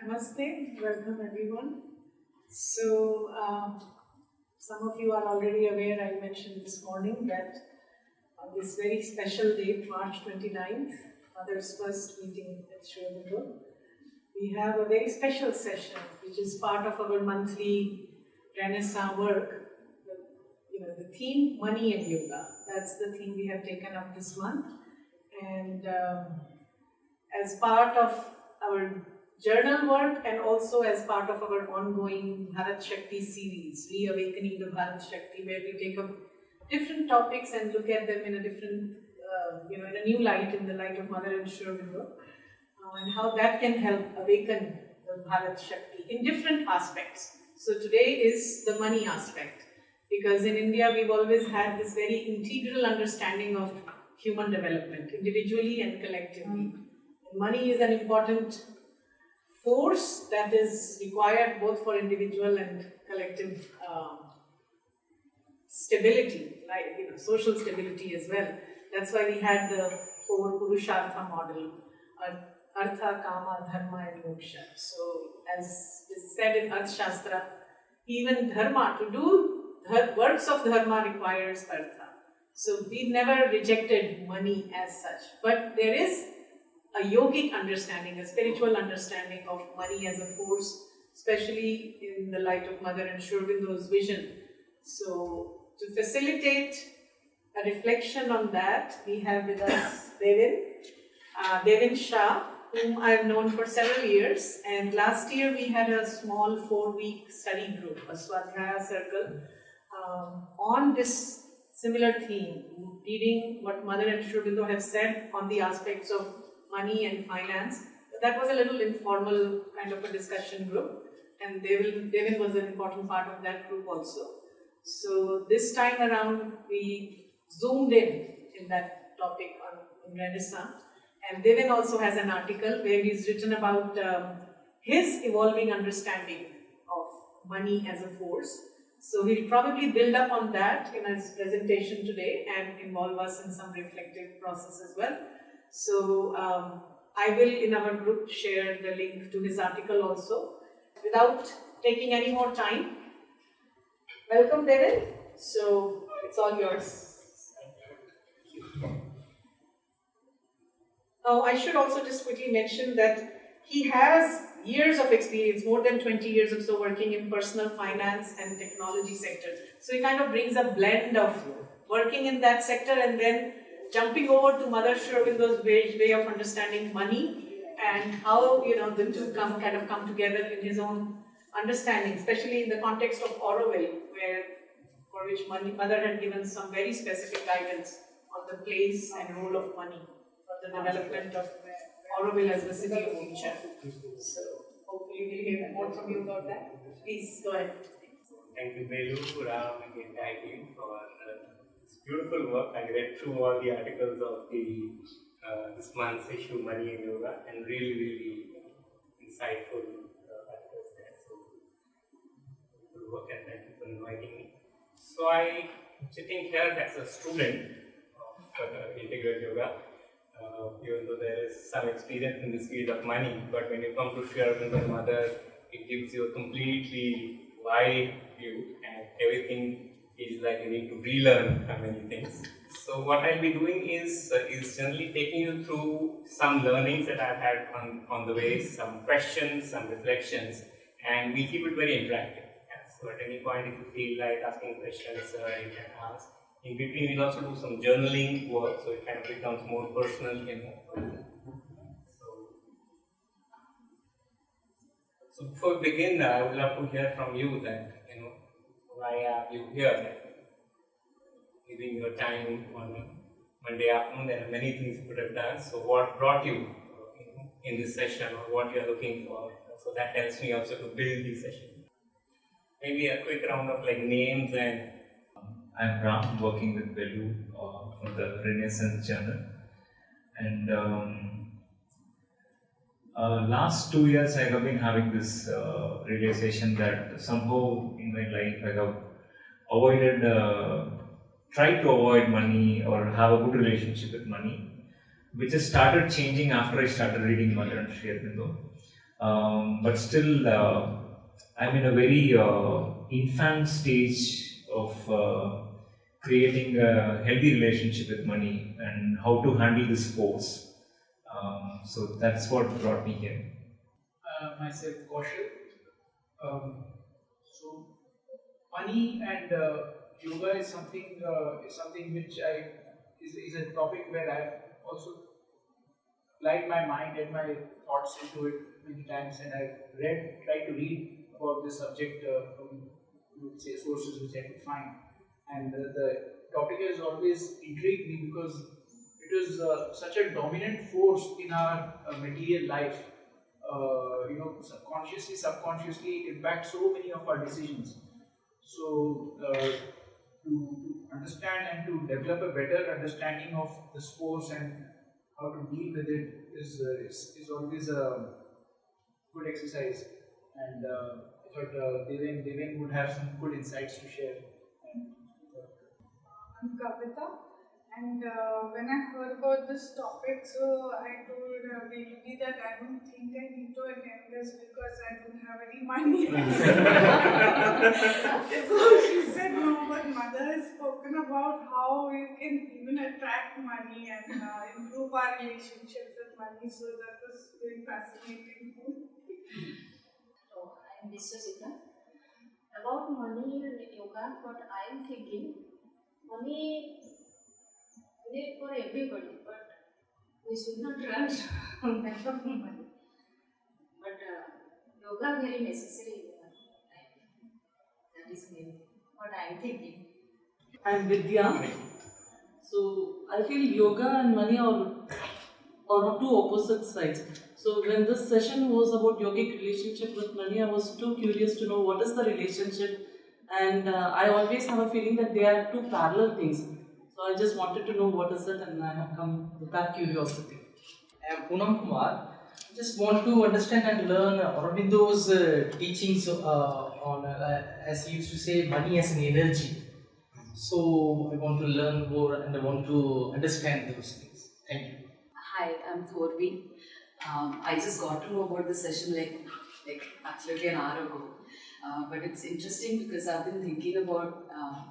Namaste, welcome everyone. So, some of you are already aware, I mentioned this morning that on this very special date, March 29th, Mother's first meeting at Auroville, we have a very special session which is part of our monthly Renaissance work. The theme, Money and Yoga. That's the theme we have taken up this month. And as part of our journal work and also as part of our ongoing Bharat Shakti series, Reawakening the Bharat Shakti, where we take up different topics and look at them in a different, in a new light, in the light of Mother and Auroville, and how that can help awaken the Bharat Shakti in different aspects. So today is the money aspect, because in India we've always had this very integral understanding of human development, individually and collectively. Money is an important force that is required both for individual and collective stability, like social stability as well. That's why we had the 4 Purushartha model, Artha, Kama, Dharma and Moksha. So as is said in Arthashastra, even Dharma, to do works of Dharma requires Artha. So we've never rejected money as such, but there is a yogic understanding, a spiritual understanding of money as a force, especially in the light of Mother and Aurobindosociaty's vision. So to facilitate a reflection on that, we have with us Deven Shah, whom I've known for several years, and last year we had a small 4-week study group, a Swadhyaya circle, on this similar theme, reading what Mother and Auroville have said on the aspects of money and finance. That was a little informal kind of a discussion group, and Deven was an important part of that group also. So this time around we zoomed in that topic on Renaissance, and Deven also has an article where he's written about his evolving understanding of money as a force. So he'll probably build up on that in his presentation today and involve us in some reflective process as well. So I will in our group share the link to his article also. Without taking any more time, welcome Deven. So it's all yours. Now I should also just quickly mention that he has years of experience, more than 20 years or so, working in personal finance and technology sector. So he kind of brings a blend of working in that sector and then jumping over to Mother Auroville's way of understanding money and how the two come together in his own understanding, especially in the context of Auroville, for which Mother had given some very specific guidance on the place and role of money for the development of Auroville as the city of future. So hopefully we'll hear more from you about that. Please go ahead. Thank you, Belu, Ram, and the entire team for this beautiful work. I read through all the articles of this month's issue, Money and Yoga, and really insightful articles there. So good work, and thank you for inviting me. So I'm sitting here as a student of Integral Yoga. Even though there is some experience in this field of money, but when you come to share with your Mother, it gives you a completely wide view, and everything feels like you need to relearn many things. So what I'll be doing is generally taking you through some learnings that I've had on the way, some questions, some reflections, and we keep it very interactive. So at any point, if you feel like asking questions, you can ask. In between, we'll also do some journaling work, so it kind of becomes more personal. So before we begin, I would love to hear from you that why are you here? Giving your time on Monday afternoon, there are many things you could have done. So what brought you in this session, or what you are looking for? So that helps me also to build the session. Maybe a quick round of names and. I'm Ram, working with Belu for the Renaissance Journal, and last 2 years I have been having this realization that somehow in my life I have tried to avoid money or have a good relationship with money, which has started changing after I started reading Mother and Sri Aurobindo. but still I'm in a very infant stage of creating a healthy relationship with money and how to handle this force. So that's what brought me here. Myself, Kaushal. So money and yoga is something which is a topic where I've also applied my mind and my thoughts into it many times, and I've tried to read about this subject from say sources which I could find, and the topic has always intrigued me because it is such a dominant force in our material life. Subconsciously, subconsciously, it impacts so many of our decisions. So, to understand and to develop a better understanding of this force and how to deal with it is always a good exercise. And I thought Deven would have some good insights to share. I'm Kavita, and when I heard about this topic, so I told Devi that I don't think I need to attend this because I don't have any money. So she said no, but Mother has spoken about how you can even attract money and improve our relationships with money, so that was very fascinating. So, I'm Vishwasita. About money and yoga, what I am thinking, money is for everybody, but we should not run on back of money. But yoga very necessary in our life. That is what I am thinking. I'm Vidya. So I feel yoga and money are two opposite sides. So when this session was about yogic relationship with money, I was too curious to know what is the relationship, and I always have a feeling that they are two parallel things. So I just wanted to know what is it, and I have come with that curiosity. I am Poonam Kumar. Just want to understand and learn Aurobindo's teachings on, as he used to say, money as an energy. So I want to learn more and I want to understand those things. Thank you. Hi, I'm Auroville. I just got to know about this session like absolutely an hour ago. But it's interesting because I've been thinking about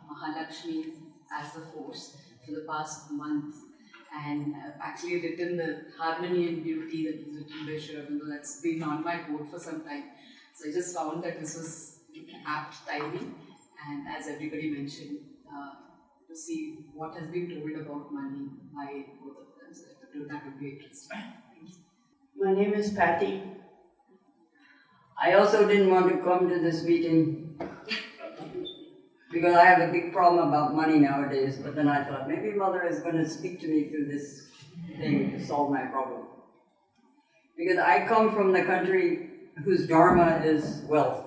Mahalakshmi as a force for the past month, and I've actually written the Harmony and Beauty that was written by Sriaurobindosociety. That's been on my board for some time. So I just found that this was apt timing, and as everybody mentioned, to see what has been told about money by both of them. So that would be interesting. Thank you. My name is Patty. I also didn't want to come to this meeting because I have a big problem about money nowadays, but then I thought maybe Mother is going to speak to me through this thing to solve my problem. Because I come from the country whose dharma is wealth,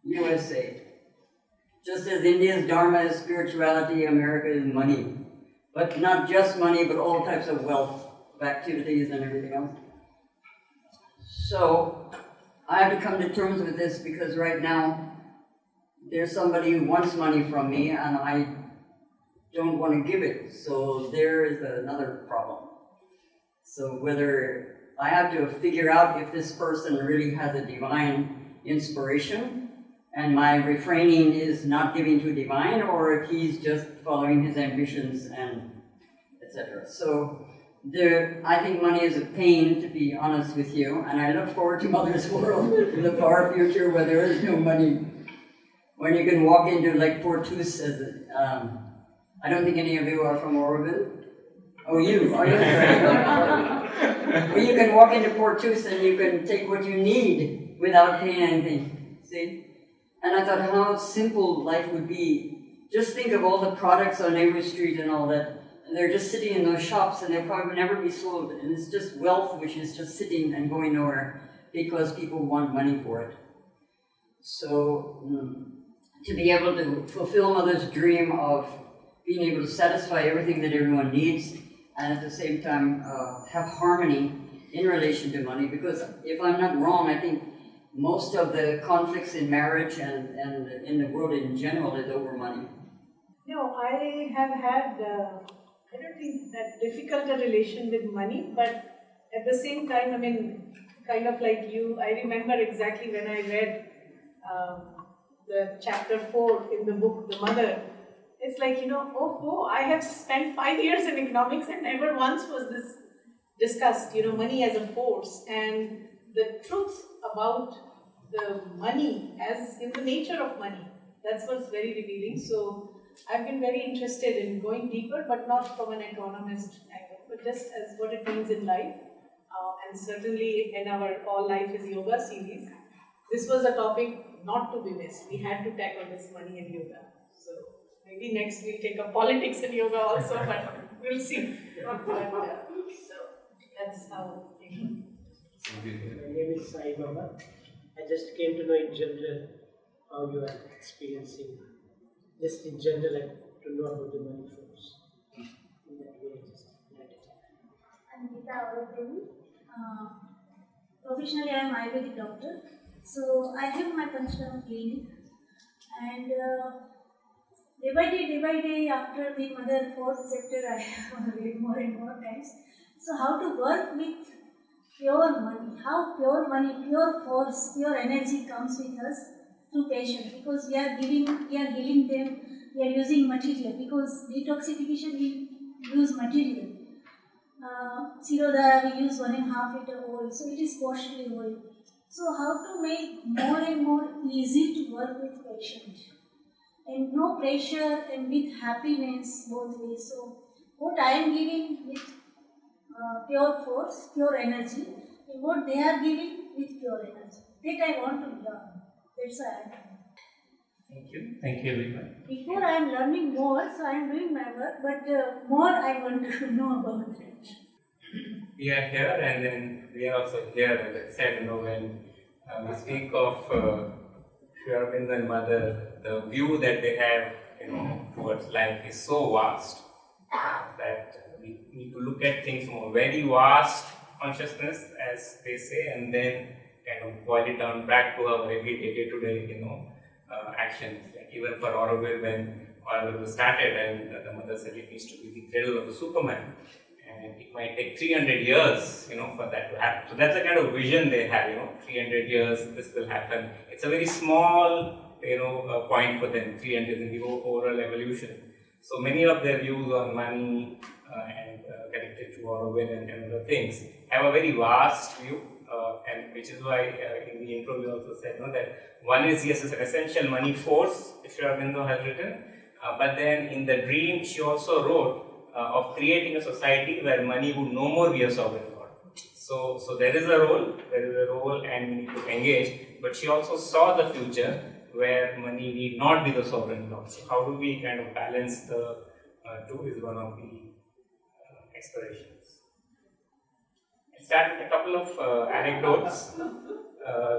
USA. Just as India's dharma is spirituality, America is money. But not just money, but all types of wealth, of activities and everything else. So, I have to come to terms with this because right now, there's somebody who wants money from me and I don't want to give it. So there is another problem. So whether I have to figure out if this person really has a divine inspiration and my refraining is not giving to divine, or if he's just following his ambitions and etc. So I think money is a pain, to be honest with you, and I look forward to Mother's world in the far future where there is no money. When you can walk into, like Portus, I don't think any of you are from Auroville. Oh, you? Are you? Well, you can walk into Portus and you can take what you need without paying anything. See? And I thought how simple life would be. Just think of all the products on Avery Street and all that. And they're just sitting in those shops and they'll probably never be sold. And it's just wealth which is just sitting and going nowhere because people want money for it. So, to be able to fulfill Mother's dream of being able to satisfy everything that everyone needs and at the same time have harmony in relation to money, because if I'm not wrong, I think most of the conflicts in marriage and in the world in general is over money. No, I have had, I don't think that difficult a relation with money, but at the same time, I mean, kind of like you, I remember exactly when I read the chapter 4 in the book, The Mother. It's like, I have spent 5 years in economics and never once was this discussed, money as a force, and the truth about the money as in the nature of money. That's what's very revealing. So I've been very interested in going deeper, but not from an economist angle, but just as what it means in life. And certainly in our All Life is Yoga series, this was a topic not to be missed. We had to tackle this money and yoga. So maybe next we'll take up politics and yoga also, but we'll see. So that's how. My name is Sai Baba. I just came to know in general how you are experiencing. Just in general, like to know about the money force. In that way, just let it happen. I'm Gita Auroville. Professionally, I am Ayurvedic doctor. So I have my functional clinic, and day by day, after being mother fourth sector, I have read more and more times. So how to work with pure money? How pure money, pure force, pure energy comes with us through patients, because we are healing them. We are using material, because detoxification we use material. Sriaurobindosociety we use 1.5 liter oil, so it is costly oil. So how to make more and more easy to work with patient, and no pressure and with happiness both ways. So what I am giving with pure force, pure energy, and what they are giving with pure energy. That I want to learn. That's why I am. Thank you everyone. Before I am learning more, so I am doing my work, but more I want to know about it. We are here, and then we are also here, as I said, when we speak of Sri Aurobindo and Mother, the view that they have, towards life is so vast that we need to look at things from a very vast consciousness, as they say, and then kind of boil it down back to our everyday, day-to-day, actions. Like even for Auroville, when Auroville was started, and the Mother said it needs to be the cradle of the Superman. And it might take 300 years, for that to happen. So that's the kind of vision they have, 300 years, this will happen. It's a very small, point for them, 300 years in the overall evolution. So many of their views on money and connected to Auroville and other things have a very vast view, and which is why in the intro we also said, that one is, yes, it's an essential money force, Sri Aurobindo has written, but then in the dream she also wrote of creating a society where money would no more be a sovereign god. So there is a role, and we need to engage, but she also saw the future where money need not be the sovereign god. So how do we kind of balance the two is one of the explorations. I start with a couple of anecdotes.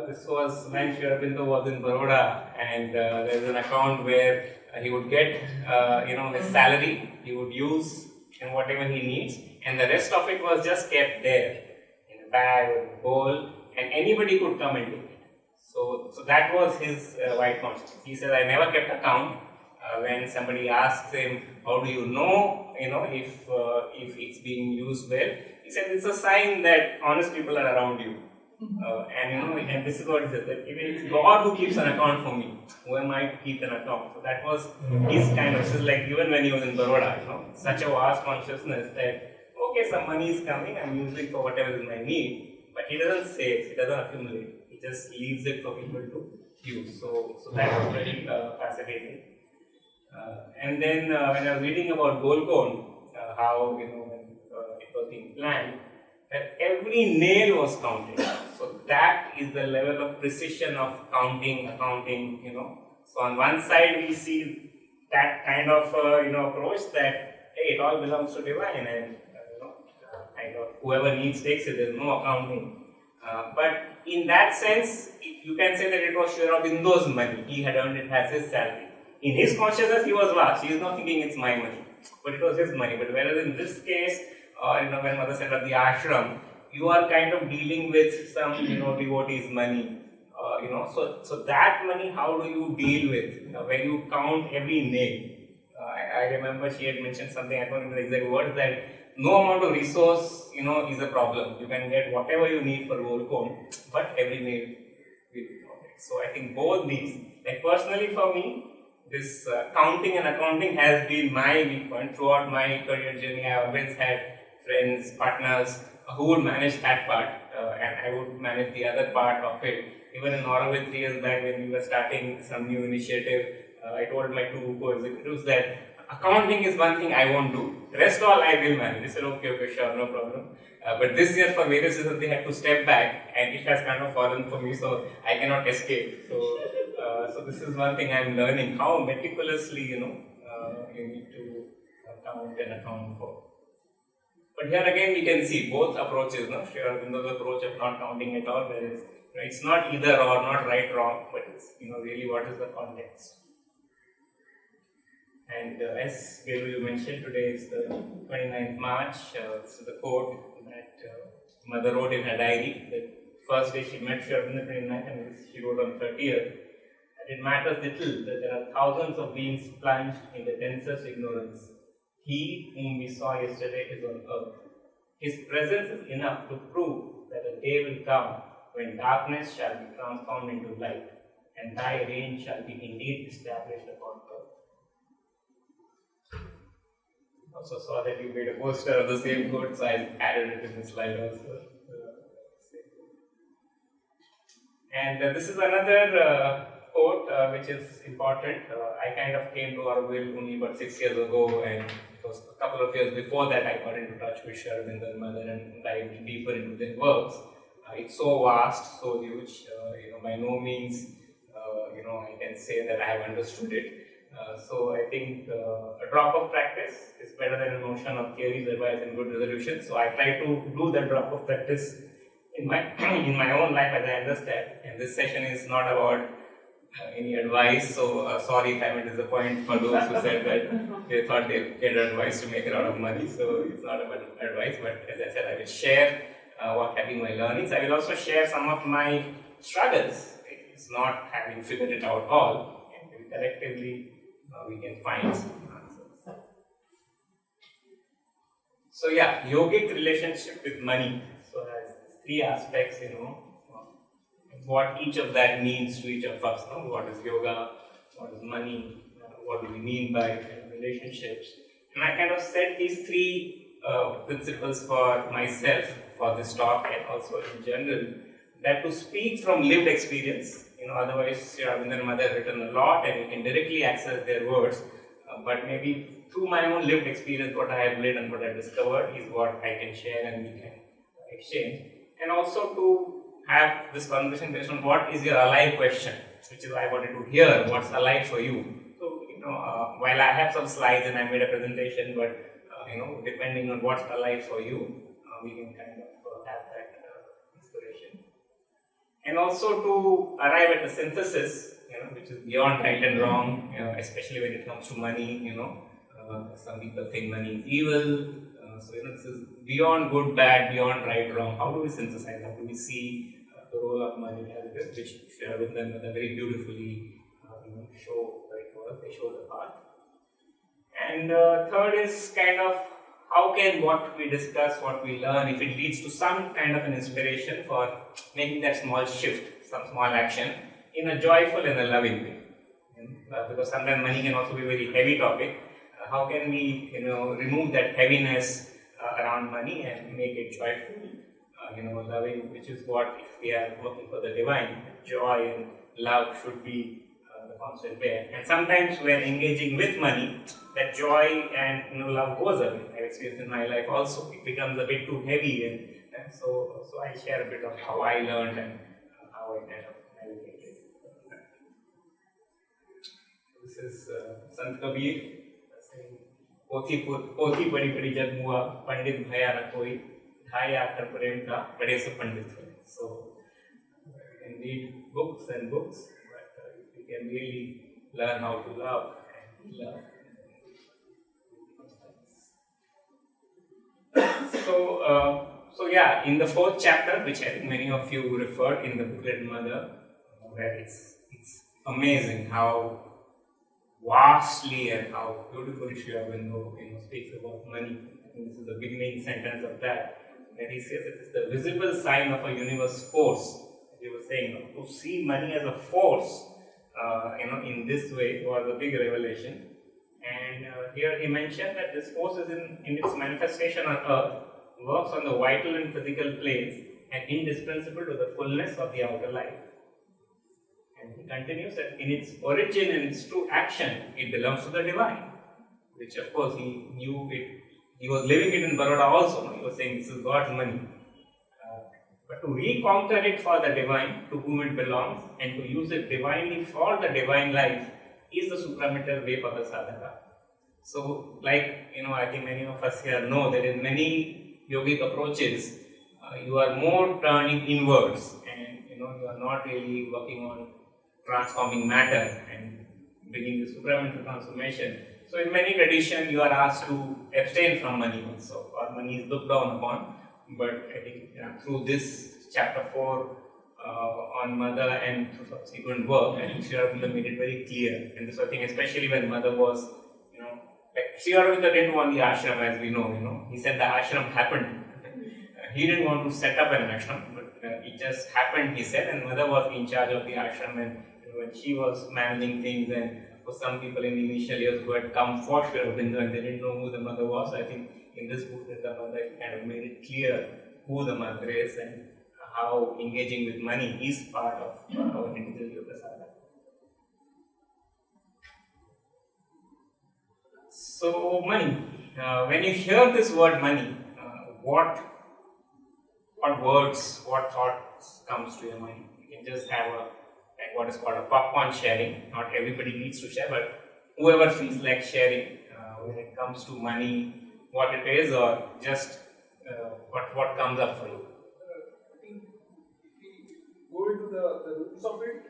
This was when Sri Aurobindo was in Baroda, and there is an account where he would get his salary, he would use in whatever he needs, and the rest of it was just kept there in a bag or a bowl, and anybody could come and take it. So that was his white conscience. He said, I never kept account. When somebody asks him, how do you know, if it's being used well, he said, it's a sign that honest people are around you. And this is what he said, that it's God who keeps an account for me. Who am I to keep an account? So that was his kind of, so like even when he was in Baroda, such a vast consciousness that, okay, some money is coming, I'm using it for whatever is my need, but he doesn't save, he doesn't accumulate, he just leaves it for people to use. So that was very fascinating. And then when I was reading about Golconda, how, when it was being planned, that every nail was counted. So that is the level of precision of accounting. So on one side we see that kind of approach that hey, it all belongs to divine, and kind of whoever needs takes it. There's no accounting. But in that sense, you can say that it was Sri Aurobindo's money. He had earned it as his salary. In his consciousness, he was vast. He is not thinking it's my money, but it was his money. But whereas in this case, when Mother set up the ashram, you are kind of dealing with some devotee's money. So that money, how do you deal with? When you count every nail. I remember she had mentioned something, I don't remember the exact words, that no amount of resource, is a problem. You can get whatever you need for whole home, but every meal will be counted. So I think both these, like personally for me, this counting and accounting has been my weak point throughout my career journey. I always had friends, partners who would manage that part, and I would manage the other part of it. Even in Auroville 3 years back, when we were starting some new initiative, I told my two co-executives that accounting is one thing I won't do. The rest all I will manage. They said, okay, sure, no problem. But this year, for various reasons, they had to step back, and it has kind of fallen for me, so I cannot escape. So this is one thing I'm learning, how meticulously, you need to count and account for. But here again, we can see both approaches, no? Sri Aurobindo's approach of not counting at all, where it's not either or, not right, wrong, but it's, really what is the context. And as you mentioned, today is the 29th March. This is the quote that Mother wrote in her diary. The first day she met Sri Aurobindo, 29th, and she wrote on 30th. That it matters little that there are thousands of beings plunged in the densest ignorance. He whom we saw yesterday is on earth. His presence is enough to prove that a day will come when darkness shall be transformed into light, and thy reign shall be indeed established upon earth. Also saw that you made a poster of the same quote, so I added it in the slide also. And this is another quote which is important. I kind of came to Auroville only about 6 years ago, and it was a couple of years before that I got into touch with Sri Aurobindo and Mother and dived deeper into their works. It's so vast, so huge. By no means, I can say that I have understood it. So I think a drop of practice is better than a notion of theories, advice, and good resolution. So I try to do that drop of practice in my own life as I understand. And this session is not about any advice. So sorry if I'm a disappointment for those who said that they thought they get advice to make a lot of money. So it's not about advice, but as I said, I will share what have been my learnings. I will also share some of my struggles. It's not having figured it out all, and collectively we can find some answers. So yeah, yogic relationship with money. So has three aspects, what each of that means to each of us. What is yoga? What is money? What do we mean by relationships? And I kind of set these three principles for myself for this talk and also in general, that to speak from lived experience. Otherwise, Sri Aurobindo and Mother have written a lot and you can directly access their words. But maybe through my own lived experience, what I have read and what I have discovered is what I can share and we can exchange. And also to have this conversation based on what is your alive question, which is why I wanted to hear what's alive for you. So, while I have some slides and I made a presentation, but depending on what's alive for you, we can kind of have that inspiration. And also to arrive at a synthesis, which is beyond right and wrong, especially when it comes to money, some people think money is evil. So, this is beyond good, bad, beyond right, wrong. How do we synthesize? How do we see the role of money as it is, which Sri Aurobindo and Mother very beautifully show right for us. They show the path. And third is kind of how can what we discuss, what we learn, if it leads to some kind of an inspiration for making that small shift, some small action in a joyful and a loving way. Because sometimes money can also be a very heavy topic. How can we, remove that heaviness around money and make it joyful, loving, which is what, if we are working for the divine, joy and love should be the constant way. And sometimes when engaging with money, that joy and love goes away. I've experienced in my life also. It becomes a bit too heavy, and so I share a bit of how I learned and how I kind of navigated. This is Sant Kabir. पोथी बड़ी बड़ी जग मुआ पंडित भया न कोई ढाई आकर प्रेम का बड़े से पंडित हुए. So you can read books and books, but you can really learn how to love and love. So yeah, in the fourth chapter, which I think many of you referred in the booklet Mother, where it's amazing how vastly and how beautifully Sri Aurobindo speaks about money. this is the beginning sentence of that, and he says it is the visible sign of a universe force. He was saying, to see money as a force, in this way was a big revelation. And here he mentioned that this force is in its manifestation on earth, works on the vital and physical planes, and indispensable to the fullness of the outer life. And he continues that in its origin and its true action, it belongs to the divine, which of course he knew it. He was living it in Baroda also. No? He was saying this is God's money. But to reconquer it for the divine, to whom it belongs, and to use it divinely for the divine life is the supramental way for the sadhaka. So, like, I think many of us here know that in many yogic approaches, you are more turning inwards, and you are not really working on transforming matter and bringing the supramental transformation. So, in many traditions, you are asked to abstain from money also, or money is looked down upon. But I think through this chapter 4 on mother and through subsequent work, I think Sri Aurobindo made it very clear. And this I think especially when mother was, like Sri Aurobindo didn't want the ashram, as we know. He said the ashram happened. He didn't want to set up an ashram, but it just happened, he said, and mother was in charge of the ashram, and when she was managing things, and for some people in the initial years who had come for Sri Aurobindo and they didn't know who the mother was, I think in this book, the mother kind of made it clear who the mother is and how engaging with money is part of our individual yoga sadhana. So, money. When you hear this word money, what words, what thoughts comes to your mind? You can just have what is called a popcorn sharing. Not everybody needs to share, but whoever feels like sharing when it comes to money, what it is, or just what comes up for you. I think if we go into the roots of it,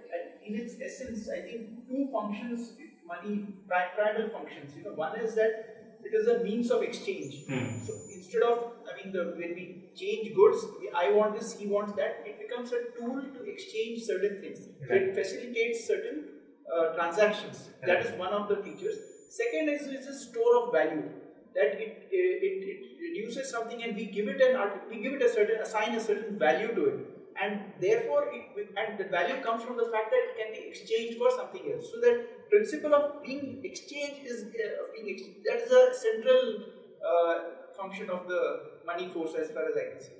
in its essence, I think two functions, money, primal functions. One is that it is a means of exchange. So instead of, when we change goods, I want this, he wants that, it becomes a tool to exchange certain things. So it facilitates certain transactions. That is one of the features. Second is it's a store of value. That it reduces something and we give it assign a certain value to it, and therefore the value comes from the fact that it can be exchanged for something else. So that principle of being exchanged is that is a central function of the money force as far as I can see.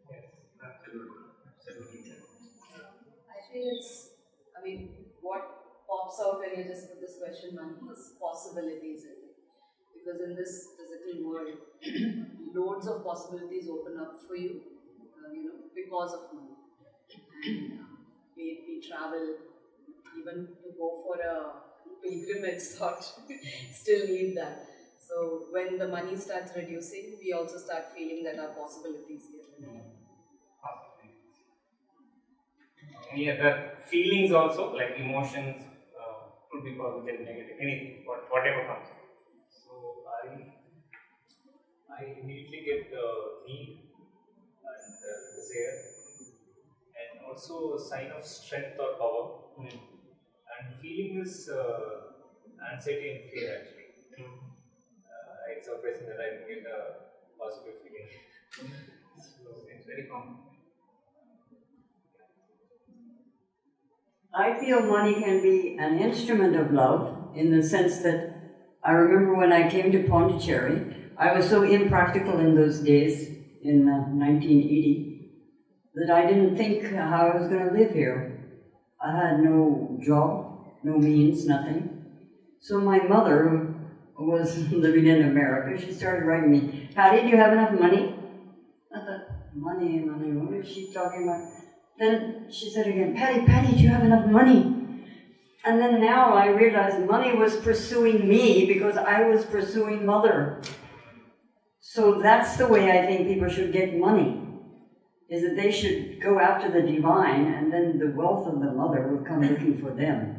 Yes, absolutely. I feel what pops out when you just put this question, money, is possibilities. Because in this physical world, loads of possibilities open up for you, because of money. And we travel, even to go for a pilgrimage thought, still need that. So when the money starts reducing, we also start feeling that our possibilities get limited. Any other feelings also, like emotions, could be positive, negative, anything, whatever comes. So I immediately get the need and desire, and also a sign of strength or power. And feeling is anxiety and fear actually. It's surprising that I get a positive feeling. So it's very common. I feel money can be an instrument of love in the sense that I remember when I came to Pondicherry, I was so impractical in those days, in 1980, that I didn't think how I was going to live here. I had no job, no means, nothing. So my mother, who was living in America, she started writing me, "Patty, do you have enough money?" I thought, money, what is she talking about? Then she said again, Patty, do you have enough money? And then now I realize money was pursuing me because I was pursuing mother. So that's the way I think people should get money, is that they should go after the divine and then the wealth of the mother will come looking for them.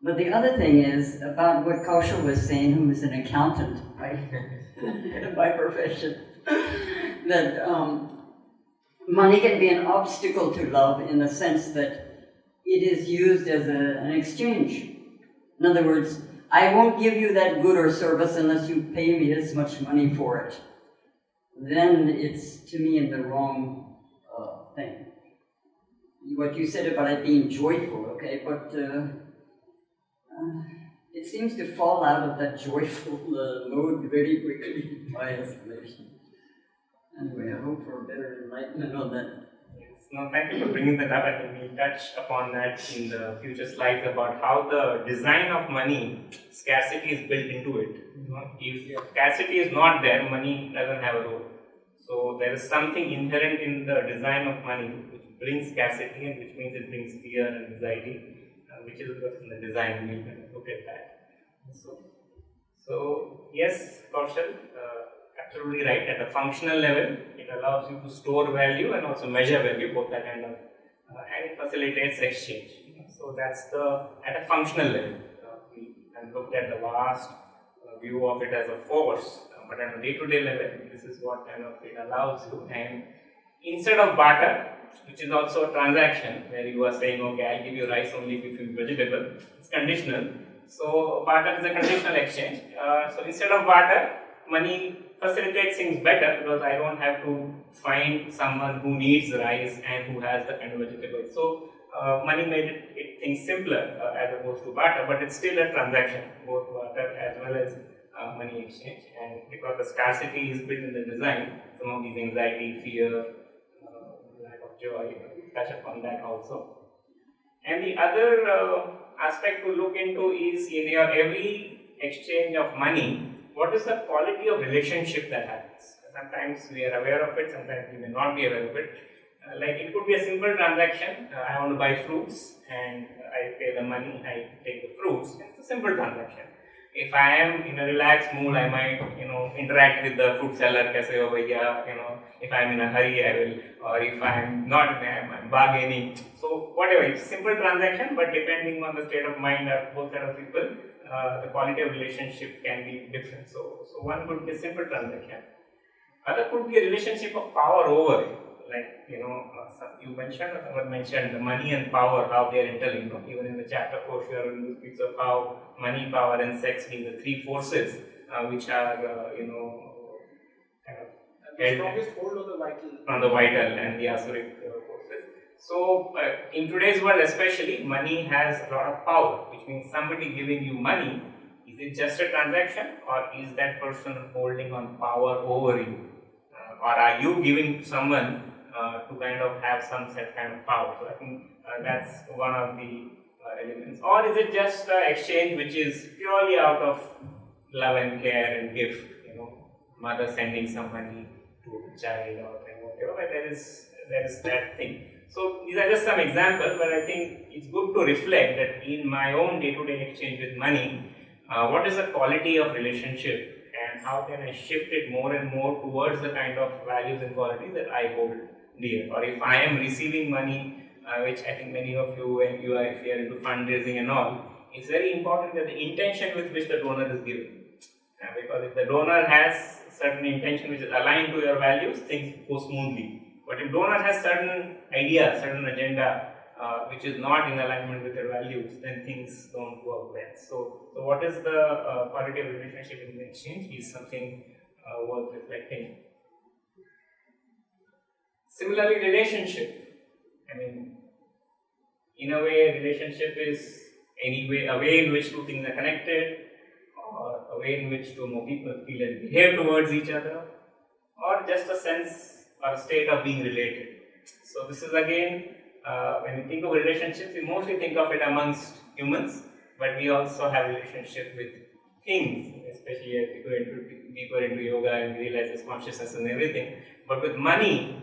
But the other thing is about what Kaushal was saying, who is an accountant, right, by profession, that money can be an obstacle to love in the sense that it is used as an exchange. In other words, I won't give you that good or service unless you pay me this much money for it. then it's to me in the wrong thing. What you said about it being joyful, okay, but it seems to fall out of that joyful mode very quickly by escalation. Anyway, I hope for a better enlightenment on that. Yes. No, thank you for bringing that up. I think we'll touch upon that in the future slides about how the design of money, scarcity is built into it. If scarcity is not there, money doesn't have a role. So there is something inherent in the design of money which brings scarcity, and which means it brings fear and anxiety, which is in the design. We'll look at that. So yes, Kaushal, absolutely right. At a functional level, it allows you to store value and also measure value, both that kind of, and it facilitates exchange. So that's at a functional level. We can look at the vast view of it as a force, but at a day-to-day level, this is what kind of it allows you. And instead of barter, which is also a transaction where you are saying, okay, I'll give you rice only if you give vegetable, it's conditional. So barter is a conditional exchange. So instead of barter, money facilitates things better because I don't have to find someone who needs rice and who has the kind of vegetables. So money made it things simpler as opposed to barter, but it's still a transaction, both barter as well as money exchange. And because the scarcity is built in the design, some of these anxiety, fear, lack of joy, we'll touch upon that also. And the other aspect to look into is in your every exchange of money, what is the quality of relationship that happens? Sometimes we are aware of it, sometimes we may not be aware of it. Like it could be a simple transaction. I want to buy fruits and I pay the money, I take the fruits. It's a simple transaction. If I am in a relaxed mood, I might, interact with the fruit seller, kaise ho bhaiya, if I am in a hurry, I will, or if I am not, I'm bargaining. So whatever, it's a simple transaction, but depending on the state of mind of both set of people, the quality of relationship can be different. So one could be a simple transaction. Other could be a relationship of power over, like, you mentioned the money and power, how they are interlinked. Even in the chapter 4, Sri speaks of how money, power and sex being the three forces which are, kind of the strongest hold on the vital and the asuric forces. So in today's world especially, money has a lot of power, which means somebody giving you money, is it just a transaction or is that person holding on power over you? Or are you giving someone to kind of have some set kind of power? So I think that's one of the elements. Or is it just an exchange which is purely out of love and care and gift, mother sending some money to a child or whatever, but there is that thing. So these are just some examples, but I think it's good to reflect that in my own day-to-day exchange with money, what is the quality of relationship and how can I shift it more and more towards the kind of values and qualities that I hold dear. Or if I am receiving money, which I think many of you, when you are, if you are into fundraising and all, it's very important that the intention with which the donor is given. Because if the donor has certain intention which is aligned to your values, things go smoothly. But if donor has certain idea, certain agenda, which is not in alignment with your values, then things don't work well. So what is the quality of relationship in the exchange is something worth reflecting. Similarly, relationship. I mean, in a way, relationship is a way in which two things are connected, or a way in which two more people feel and behave towards each other, or just a sense or a state of being related. So this is again, when we think of relationships, we mostly think of it amongst humans, but we also have relationship with things, especially as we go deeper into yoga and realize this consciousness and everything. But with money,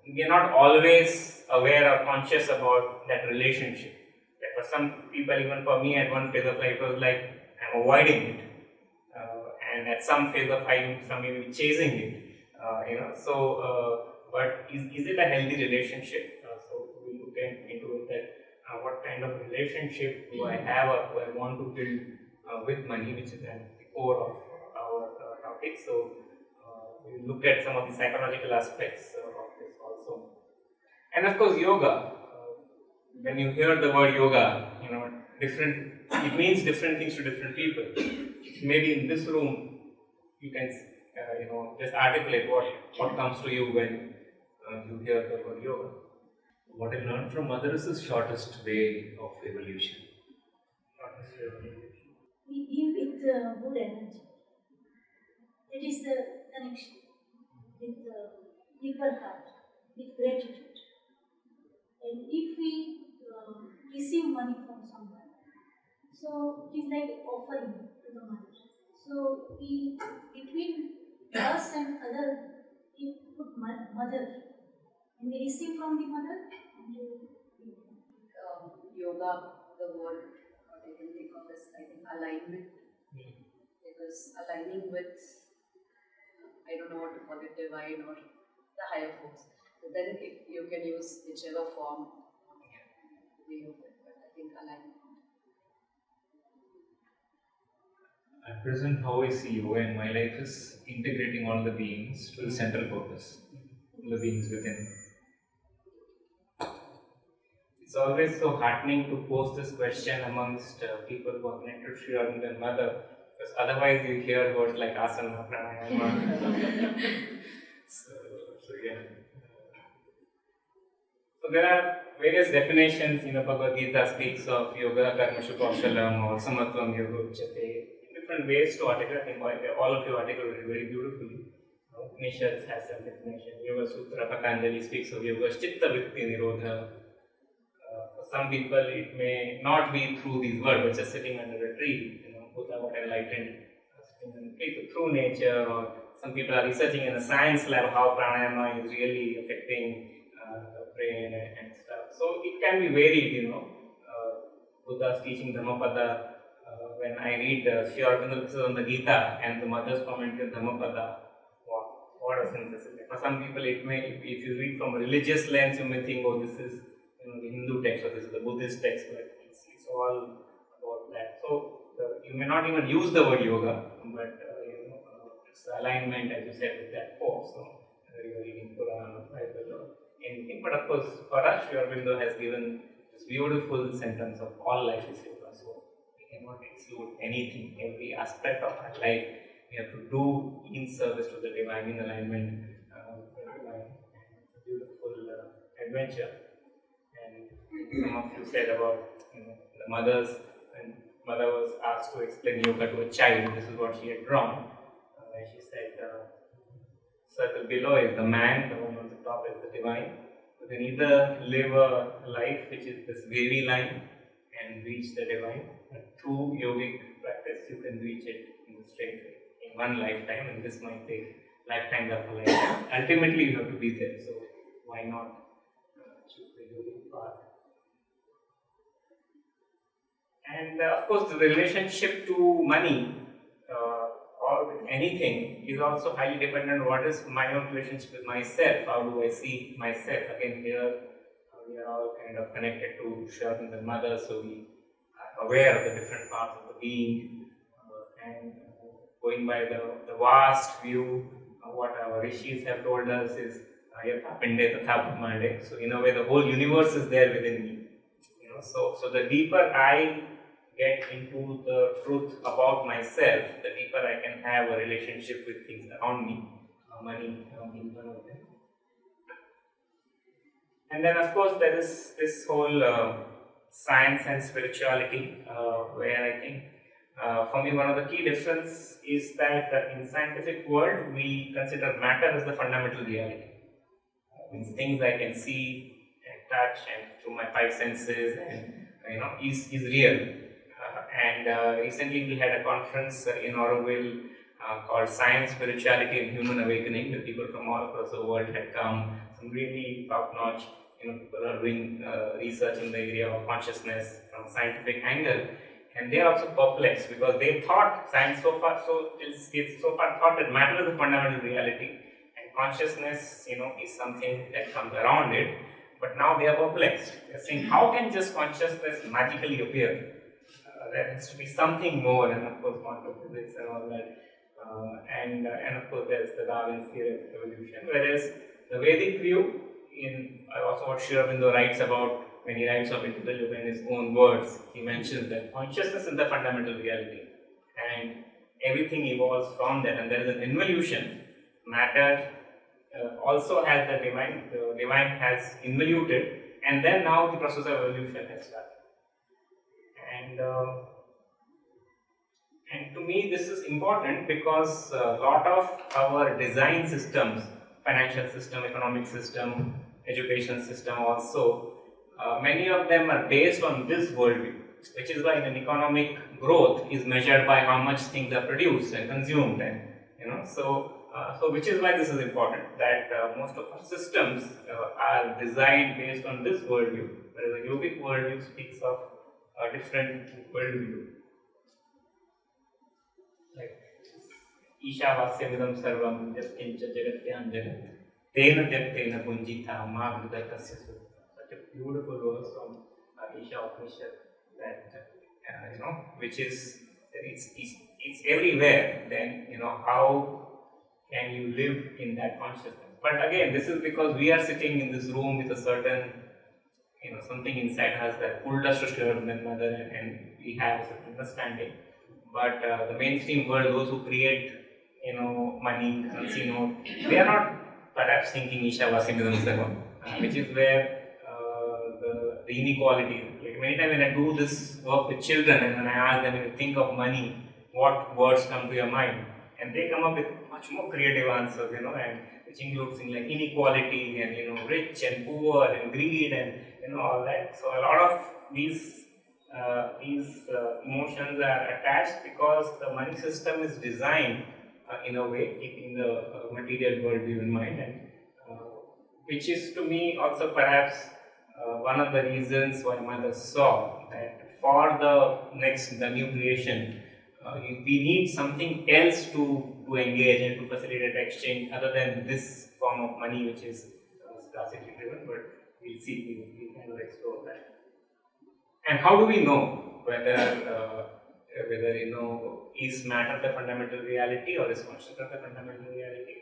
we are not always aware or conscious about that relationship. Like for some people, even for me at one phase of life, it was like I'm avoiding it. And at some phase of life, some may be chasing it. But is it a healthy relationship? So we look into it that what kind of relationship do I have or do I want to build with money, which is at the core of our topic. So we look at some of the psychological aspects of this also. And of course, yoga. When you hear the word yoga, it means different things to different people. Maybe in this room, you can just articulate what comes to you when you hear the word yoga. What I learned from mother is the shortest way of evolution. We give with good energy. It is the connection with the deeper heart, with gratitude. And if we receive money from someone, so it is like offering to the mother. So we, between us and other, we put mother. And we receive from the mother. Yoga, the word I can think of is, I think, alignment. Because aligning with, I don't know what to call it, divine or the higher force. But then you can use whichever form way of it, but I think alignment. At present, how I see yoga in my life is integrating all the beings to the central purpose, the beings within. It's always so heartening to pose this question amongst people who are connected to Sri Aurobindo and Mother, because otherwise you hear words like asana, pranayama. so yeah. So there are various definitions. Bhagavad Gita speaks of yoga, karmashu kaushalam, or samatvam yoga uchyate. Different ways to articulate. I think all of you articulated very beautifully. Upanishads has some definition. Yoga Sutra, Patanjali speaks of yoga, chitta vritti nirodha. For some people, it may not be through these words, but just sitting under a tree, Buddha got enlightened, sitting under a tree, through nature, or some people are researching in a science lab how pranayama is really affecting the brain and stuff. So it can be varied, Buddha's teaching Dhammapada. When I read Sri Aurobindo's on the Gita and the mother's commentary on Dhammapada, what a synthesis. For some people, it may, if you read from a religious lens, you may think, oh, this is the Hindu text or this is the Buddhist text, but it's all about that. So you may not even use the word yoga, but it's alignment, as you said, with that force. So whether you are reading Quran or Bible or anything, but of course, for us, Sri Aurobindo has given this beautiful sentence of all life is yoga. So cannot exclude anything, every aspect of our life we have to do in service to the divine, in alignment with the divine. It's a beautiful adventure. And some of you said about the mothers, when mother was asked to explain yoga to a child, this is what she had drawn. She said, circle below is the man, the one on the top is the divine. You can either live a life which is this wavy line and reach the divine. Through yogic practice, you can reach it in the straight way in one lifetime, and this might take lifetimes after lifetime. Ultimately, you have to be there, so why not choose the yogic path? And of course, the relationship to money or with anything is also highly dependent on what is my own relationship with myself. How do I see myself? Again, here we are all kind of connected to Sri Aurobindo and Mother, so we aware of the different parts of the being and going by the vast view of what our rishis have told us is yatha pinde tatha brahmande. So in a way the whole universe is there within me. So the deeper I get into the truth about myself, the deeper I can have a relationship with things around me, money being one of them. And then of course there is this whole science and spirituality, where I think for me one of the key difference is that in scientific world we consider matter as the fundamental reality. Means things I can see and touch and through my five senses and is real. And recently we had a conference in Auroville called Science, Spirituality and Human Awakening. The people from all across the world had come, some really top-notch people are doing research in the area of consciousness from a scientific angle, and they are also perplexed because they thought science so far thought that matter is a fundamental reality and consciousness is something that comes around it, but now they are perplexed. They are saying, how can just consciousness magically appear? There has to be something more, and of course quantum physics and all that, and of course there's the Darwin's theory of evolution, whereas the Vedic view, in also what Sri Aurobindo writes about when he writes of integral yoga in his own words, he mentions that consciousness is the fundamental reality and everything evolves from that, and there is an involution matter also has the divine has involuted, and then now the process of evolution has started. And to me this is important because a lot of our design systems, financial system, economic system, education system also, many of them are based on this worldview, which is why an economic growth is measured by how much things are produced and consumed, and so which is why this is important, that most of our systems are designed based on this worldview, whereas the yogic worldview speaks of a different worldview. Like Ishavasya sarvam yaskincha jagatyan jagat tena tyaktena punjita ma vrudatasya sutta. Such a beautiful verse from Isha Upanishad, that which is it's everywhere. Then how can you live in that consciousness? But again, this is because we are sitting in this room with a certain something inside us that pulled us to Sri Mother, and we have a certain understanding. But the mainstream world, those who create money, currency note, they are not perhaps thinking Ishavasya sarvam, which is where the inequality. Like many times when I do this work with children, and when I ask them, when you think of money, what words come to your mind? And they come up with much more creative answers, and which includes things like inequality and rich and poor and greed and all that. So a lot of these emotions are attached because the money system is designed in a way keeping the material worldview in mind, and which is to me also perhaps one of the reasons why Mother saw that for the new creation, we need something else to engage and to facilitate exchange other than this form of money, which is scarcity driven. But we'll see, we'll kind of explore that. And how do we know whether is matter the fundamental reality or is consciousness the fundamental reality?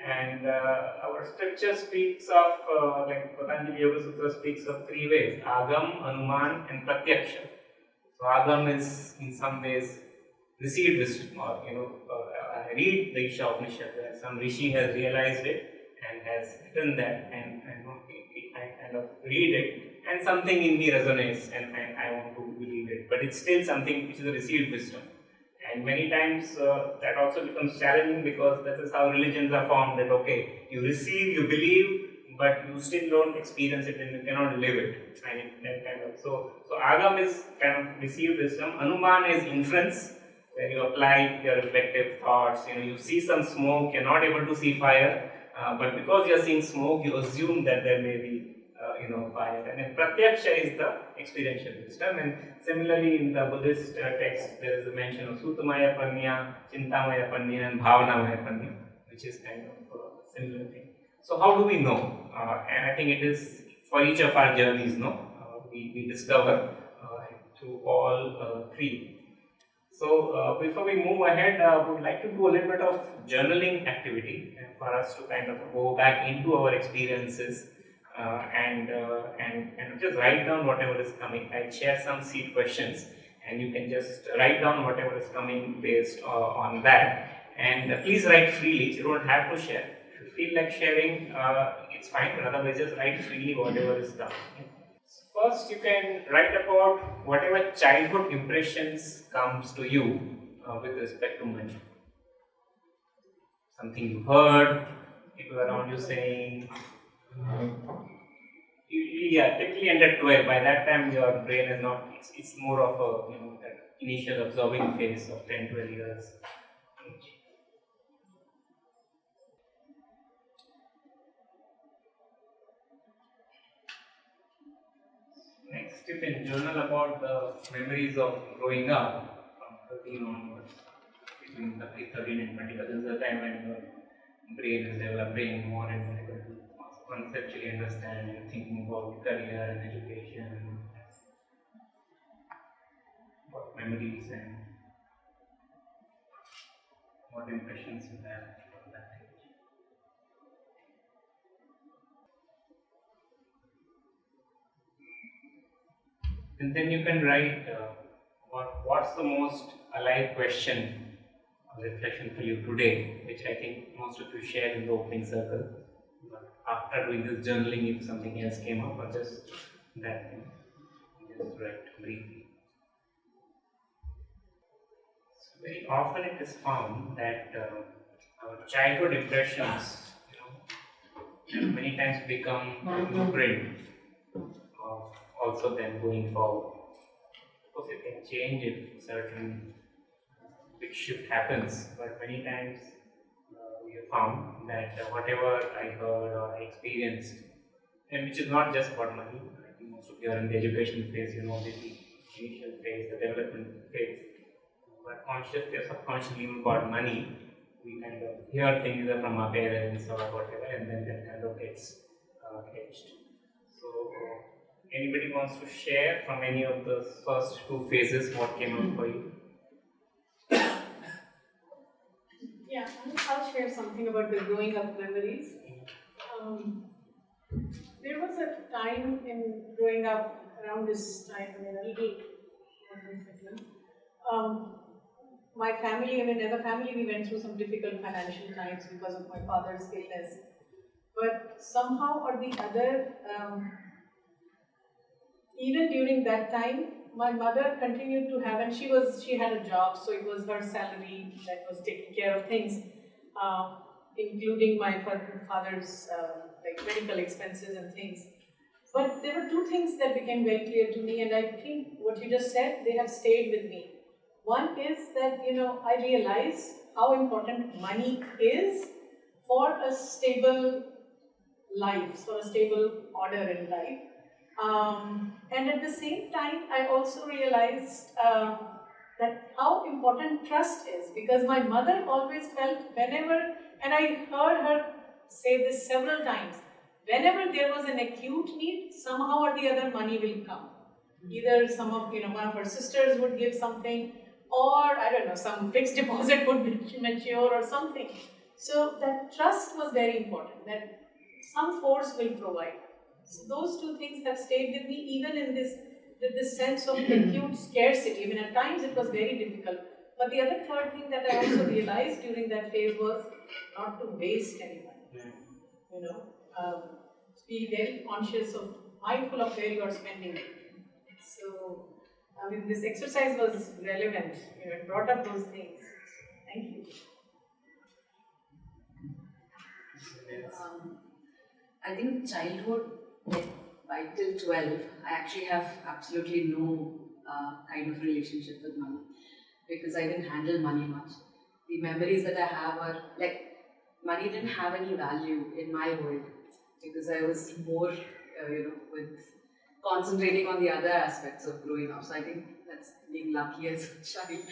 And our scripture speaks of, like Patanjali Yoga Sutra speaks of three ways: Agam, Anuman, and Pratyaksha. So Agam is in some ways received wisdom, or I read the Isha Upanishad where some rishi has realized it and has written that, and I kind of read it, and something in me resonates, and I want to believe it. But it's still something which is a received wisdom. And many times that also becomes challenging because that is how religions are formed, that okay, you receive, you believe, but you still don't experience it and you cannot live it. And that kind of, so Agam is kind of received wisdom. Anuman is inference, where you apply your reflective thoughts. You see some smoke, you're not able to see fire, but because you're seeing smoke, you assume that there may be fire. And then Pratyaksha is the experiential wisdom. And similarly, in the Buddhist text, there is a mention of Sutamaya Panya, Chintamaya Panya, and Bhavanamaya Panya, which is kind of a similar thing. So how do we know? And I think it is for each of our journeys, we discover through all three. So before we move ahead, I would like to do a little bit of journaling activity for us to kind of go back into our experiences and just write down whatever is coming. I'll share some seed questions, and you can just write down whatever is coming based on that. And please write freely. You don't have to share. If you feel like sharing, it's fine. But otherwise, just write freely whatever is coming. First, you can write about whatever childhood impressions comes to you with respect to money. Something you heard, people around you saying. Typically under 12. By that time, your brain is not. It's more of a that initial absorbing phase of 10-12 years. Next, you can journal about the memories of growing up from 13 onwards, between 13 and 20. This is the time when your brain is developing more and more able to conceptually understand and thinking about career and education, what memories and what impressions you have from that age. And then you can write what's the most alive question reflection for you today, which I think most of you shared in the opening circle. But after doing this journaling, if something else came up, or just that thing, just write briefly. So very often it is found that our childhood impressions, many times become a blueprint of also then going forward. Of course, it can change if certain big shift happens, but many times we have found that whatever I heard or I experienced, and which is not just about money, I think most of you are in the education phase, the initial phase, the development phase, but consciously or subconsciously even about money, we kind of hear things from our parents or whatever, and then that kind of gets hedged. So, anybody wants to share from any of the first two phases what came up for you? Yeah, I'll share something about the growing up memories. There was a time in growing up around this time, a little my family, as a family, we went through some difficult financial times because of my father's illness. But somehow or the other, even during that time, my mother continued to have, and she had a job, so it was her salary that was taking care of things, including my father's medical expenses and things. But there were two things that became very clear to me, and I think what you just said, they have stayed with me. One is that, I realize how important money is for a stable life, for a stable order in life. And at the same time, I also realized that how important trust is, because my mother always felt whenever, and I heard her say this several times, whenever there was an acute need, somehow or the other money will come. Either one of her sisters would give something, or some fixed deposit would mature or something. So that trust was very important, that some force will provide. So those two things have stayed with me, even in this sense of acute scarcity. At times it was very difficult. But the other third thing that I also realized during that phase was not to waste any money. Be very conscious of, mindful of where you are spending it. So, this exercise was relevant. It brought up those things. Thank you. I think childhood, by till 12, I actually have absolutely no kind of relationship with money, because I didn't handle money much. The memories that I have are money didn't have any value in my world, because I was more, with concentrating on the other aspects of growing up. So I think that's being lucky as a child.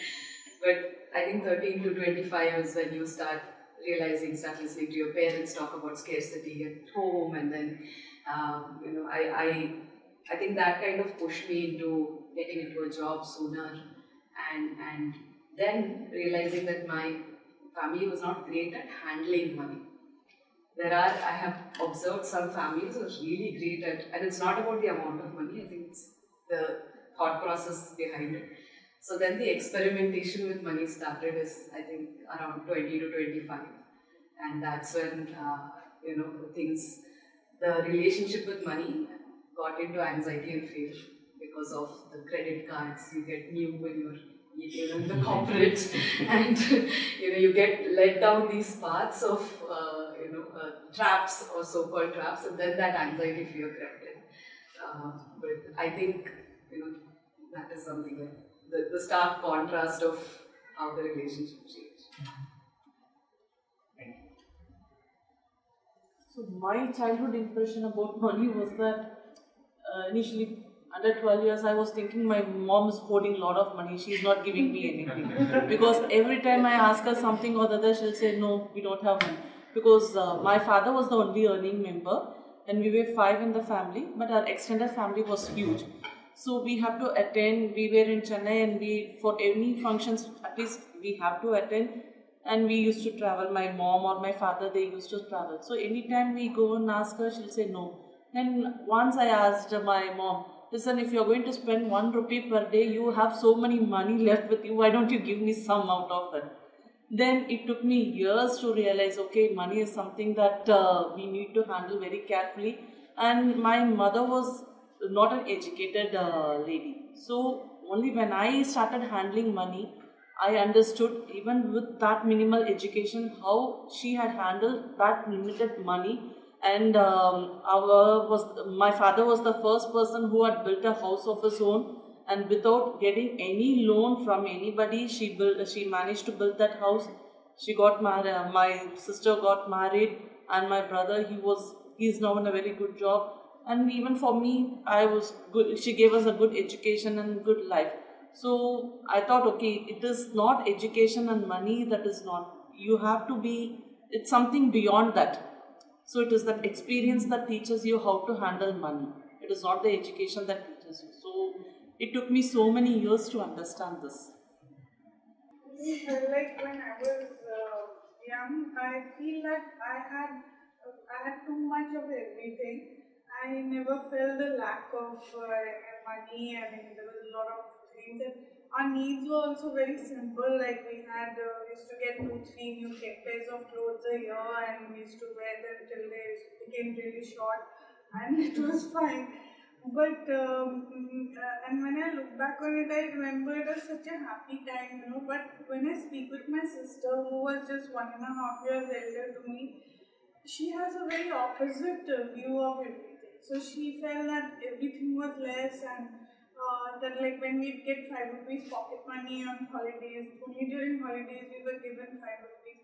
But I think 13 to 25 is when you start listening to your parents talk about scarcity at home, and then, I think that kind of pushed me into getting into a job sooner, and then realizing that my family was not great at handling money. I have observed some families who are really great at, and it's not about the amount of money, I think it's the thought process behind it. So then the experimentation with money started is, I think, around 20 to 25. And that's when, the relationship with money got into anxiety and fear because of the credit cards you get new when you're in the corporate, and you get led down these paths of traps, or so-called traps, and then that anxiety fear crept in. But I think that is something like the stark contrast of how the relationship changed. So my childhood impression about money was that initially under 12 years I was thinking my mom is holding a lot of money, she's not giving me anything. Because every time I ask her something or the other, she'll say, no, we don't have money. Because my father was the only earning member, and we were 5 in the family, but our extended family was huge. So we have to attend, we were in Chennai, and for any functions, at least we have to attend, and we used to travel. My mom or my father, they used to travel. So anytime we go and ask her, she'll say no. Then once I asked my mom, listen, if you're going to spend 1 rupee per day, you have so many money left with you, why don't you give me some out of it? Then it took me years to realize, okay, money is something that we need to handle very carefully. And my mother was not an educated lady. So only when I started handling money, I understood, even with that minimal education, how she had handled that limited money. And my father was the first person who had built a house of his own, and without getting any loan from anybody, she managed to build that house. She got married, my sister got married, and my brother, he's now in a very good job. And even for me, I was good. She gave us a good education and good life. So I thought, okay, it is not education and money that is not. You have to be, it's something beyond that. So it is that experience that teaches you how to handle money. It is not the education that teaches you. So it took me so many years to understand this. Like when I was young, I feel like I had too much of everything. I never felt the lack of money. I mean, there was a lot of things, and our needs were also very simple. Like we used to get 2-3 new pairs of clothes a year, and we used to wear them till they became really short, and it was fine. But and when I look back on it, I remember it as such a happy time, But when I speak with my sister, who was just 1.5 years elder to me, she has a very opposite view of everything. So she felt that everything was less, and that like when we'd get 5 rupees pocket money on holidays, only during holidays we were given 5 rupees.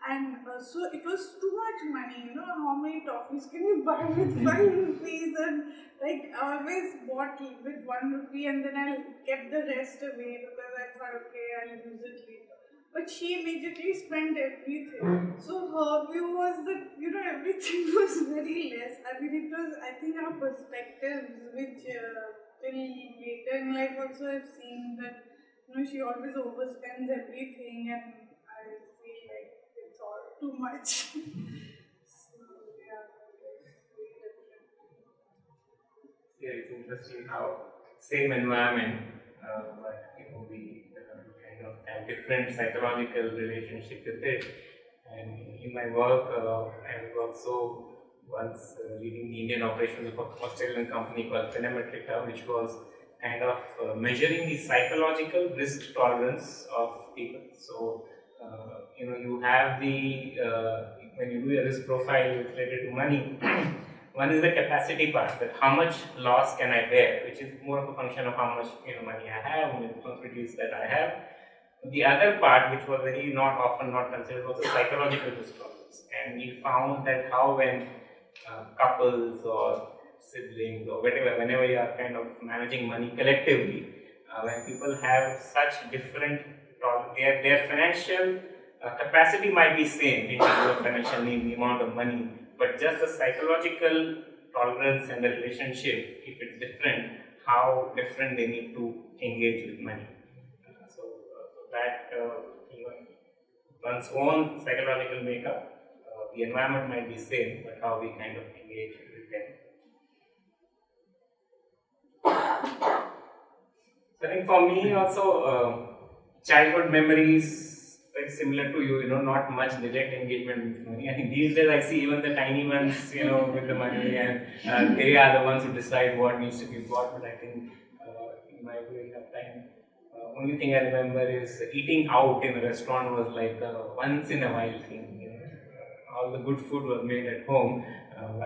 And so it was too much money, how many toffees can you buy with 5 rupees? And like I always bought with 1 rupee, and then I'll get the rest away because I thought, okay, I'll use it later. But she immediately spent everything. So her view was that, everything was very less. I mean, it was, I think, our perspectives, which till later in life also I've seen that, she always overspends everything, and I feel like it's all too much. So, yeah, it's interesting how same environment, but we kind of have different psychological relationship with it. And in my work, I was also once leading the Indian operations of an Australian company called Phenometrica, which was kind of measuring the psychological risk tolerance of people. So, you have when you do a risk profile related to money, one is the capacity part, that how much loss can I bear, which is more of a function of how much money I have, how many responsibilities that I have. The other part, which was often not considered, was the psychological risk tolerance. And we found that how when couples or siblings or whenever you are kind of managing money collectively, when people have such different, their financial capacity might be same in terms of financial need, the amount of money, but just the psychological tolerance and the relationship, if it's different, how different they need to engage with money. So that one's own psychological makeup, the environment might be same, but how we kind of engage with them. So I think for me also, childhood memories very similar to you, not much direct engagement with money. I think these days I see even the tiny ones, with the money, and they are the ones who decide what needs to be bought. But I think in my growing up time, only thing I remember is eating out in a restaurant was like a once in a while thing. All the good food was made at home.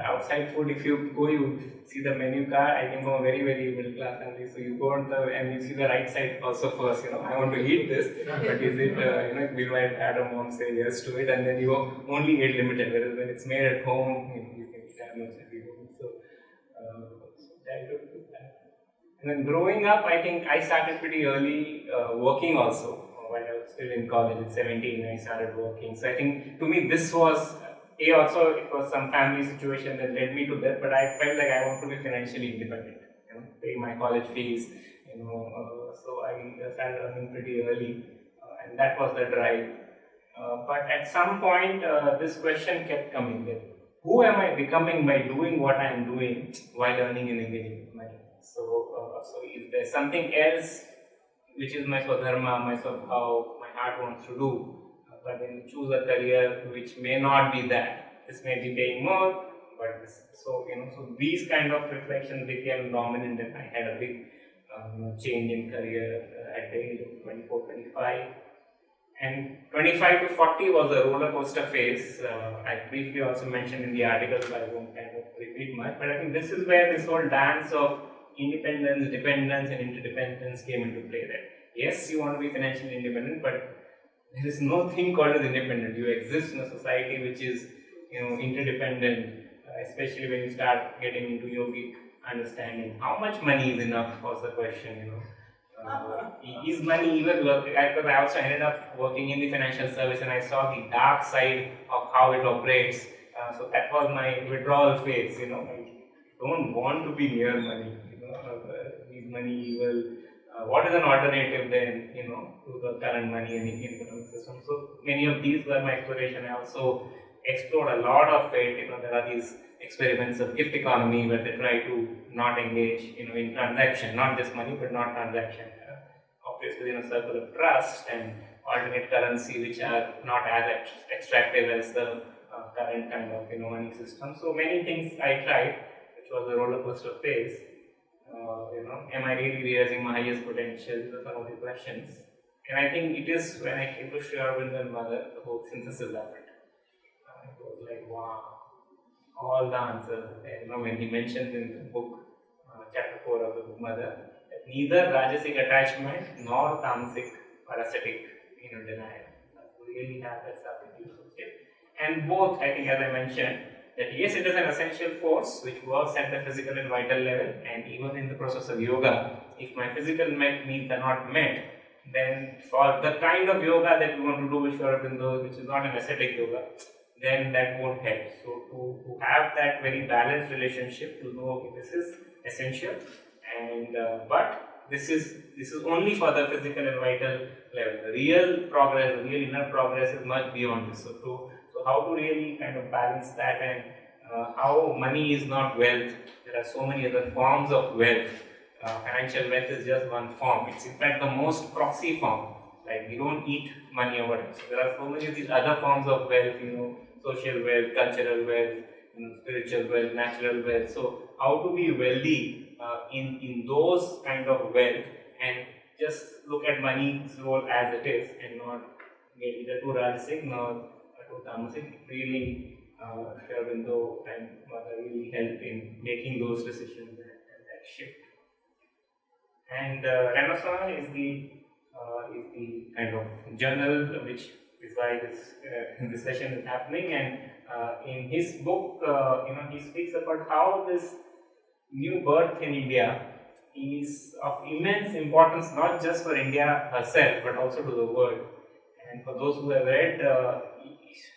Outside food, if you go, you see the menu card. I came from a very, very middle class family, so you go on and you see the right side also first. I want to eat this, but is it, will my dad or mom say yes to it, and then you only eat limited. Whereas when it's made at home, you can eat as much as you want. So childhood was that. And then growing up, I think I started pretty early working also. When I was still in college at 17, I started working. So I think to me this was also it was some family situation that led me to that, but I felt like I want to be financially independent, pay my college fees, so I started earning pretty early, and that was the drive. But at some point, this question kept coming: that who am I becoming by doing what I am doing while earning and engaging with money? So is there something else which is my swadharma, my how my heart wants to do, but then you choose a career which may not be that. This may be paying more, but this, so these kind of reflections became dominant, and I had a big change in career at the age of 24, 25. And 25 to 40 was a roller coaster phase. I briefly also mentioned in the article, so I won't kind of repeat much, but I think this is where this whole dance of independence, dependence and interdependence came into play. That yes, you want to be financially independent, but there is no thing called as independent. You exist in a society which is interdependent, especially when you start getting into yogic understanding. How much money is enough was the question, is money even worth it? Because I also ended up working in the financial service and I saw the dark side of how it operates. So that was my withdrawal phase, I don't want to be near money, is money evil? What is an alternative then, to the current money and economic system? So many of these were my exploration. I also explored a lot of it. There are these experiments of gift economy where they try to not engage, in transaction, not just money, but not transaction. Operates within a circle of trust and alternate currency, which are not as extractive as the current kind of money system. So many things I tried, which was a roller coaster phase. Am I really realizing my highest potential? These are some of the questions. And I think it is when I came to Sriaurobindo's mother, the whole synthesis happened. It was like, wow, all the answers. When he mentions in the book, chapter 4 of the book Mother, that neither rajasic attachment nor tamasic parasitic denial. Really have that substitute. And both, I think, as I mentioned, that yes, it is an essential force which works at the physical and vital level, and even in the process of yoga, if my physical needs are not met, then for the kind of yoga that we want to do with Sri Aurobindo, which is not an ascetic yoga, then that won't help. So to have that very balanced relationship, to know, okay, this is essential, and but this is only for the physical and vital level. The real progress, the real inner progress is much beyond this. So how to really kind of balance that, and how money is not wealth. There are so many other forms of wealth. Financial wealth is just one form. It's in fact the most proxy form. Like we don't eat money over it. So there are so many of these other forms of wealth, social wealth, cultural wealth, spiritual wealth, natural wealth. So how to be wealthy in those kind of wealth, and just look at money's role as it is, and not get either too rajasic nor too tamasic. Really, Sri Aurobindo and Mother really helped in making those decisions and that shift. And Renaissance is the kind of journal which is why this session is happening. And in his book, he speaks about how this new birth in India is of immense importance, not just for India herself, but also to the world. And for those who have read,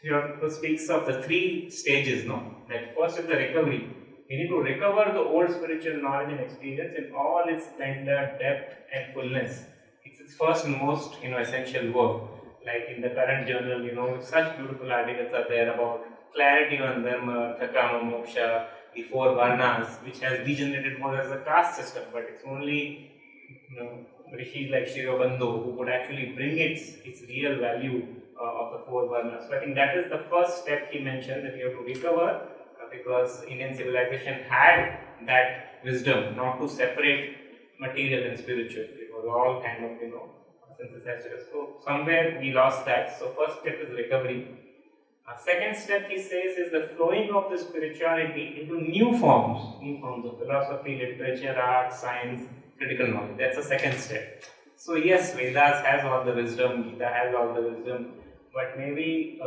he speaks of the 3 stages. That first is the recovery. We need to recover the old spiritual knowledge and experience in all its splendor, depth, and fullness. It's its first and most essential work. Like in the current journal, such beautiful articles are there about clarity on dharma, artha, kama, moksha, the 4 varnas, which has degenerated more as a caste system, but it's only rishis like Sri Aurobindo who could actually bring its real value of the 4 varnas. So I think that is the first step he mentioned, that you have to recover, because Indian civilization had that wisdom not to separate material and spiritual. It was all kind of synthesized. So somewhere we lost that. So first step is recovery. Second step, he says, is the flowing of the spirituality into new forms of philosophy, literature, art, science, critical knowledge. That's the second step. So yes, Vedas has all the wisdom, Gita has all the wisdom, but maybe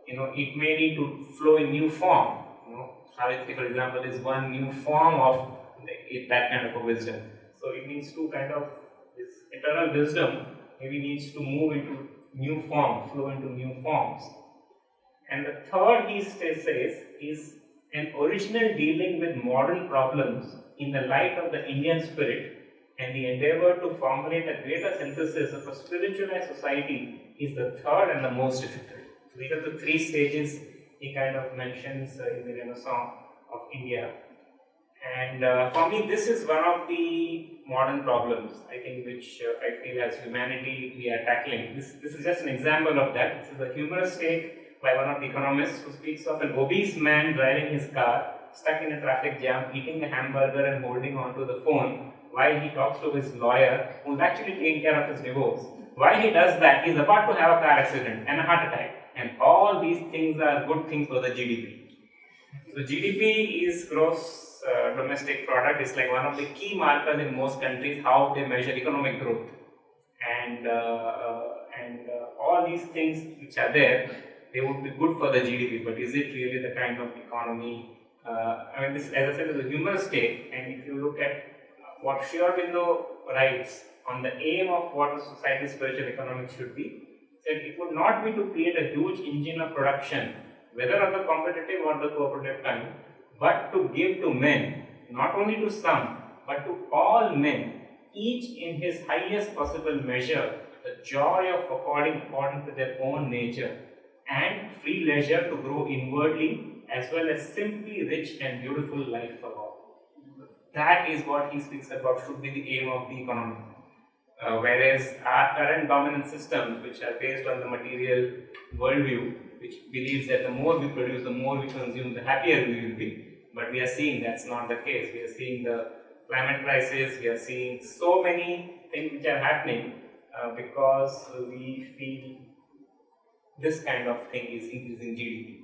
it may need to flow in new form. Savitri, for example, is one new form of that kind of a wisdom. So it needs to kind of, this eternal wisdom maybe needs to move into new form, flow into new forms. And the third, he says, is an original dealing with modern problems in the light of the Indian spirit, and the endeavor to formulate a greater synthesis of a spiritualized society is the third and the most difficult. So these are the 3 stages he kind of mentions in the Renaissance of India. And for me, this is one of the modern problems, I think, which I feel as humanity we are tackling. This is just an example of that. This is a humorous take by one of the economists who speaks of an obese man driving his car, stuck in a traffic jam, eating a hamburger and holding onto the phone while he talks to his lawyer, who's actually taking care of his divorce. While he does that, he's about to have a car accident and a heart attack. And all these things are good things for the GDP. So GDP is gross domestic product. It's like one of the key markers in most countries how they measure economic growth. And all these things which are there, they would be good for the GDP. But is it really the kind of economy? I mean, this, as I said, is a humorous take. And if you look at what Sriaurobindo writes on the aim of what a society's spiritual economics should be, said it would not be to create a huge engine of production, whether of the competitive or the cooperative kind, but to give to men, not only to some, but to all men, each in his highest possible measure, the joy of according to their own nature, and free leisure to grow inwardly, as well as simply rich and beautiful life for all. That is what he speaks about should be the aim of the economy. Whereas our current dominant systems, which are based on the material worldview, which believes that the more we produce, the more we consume, the happier we will be. But we are seeing that's not the case. We are seeing the climate crisis, we are seeing so many things which are happening because we feel this kind of thing is increasing GDP.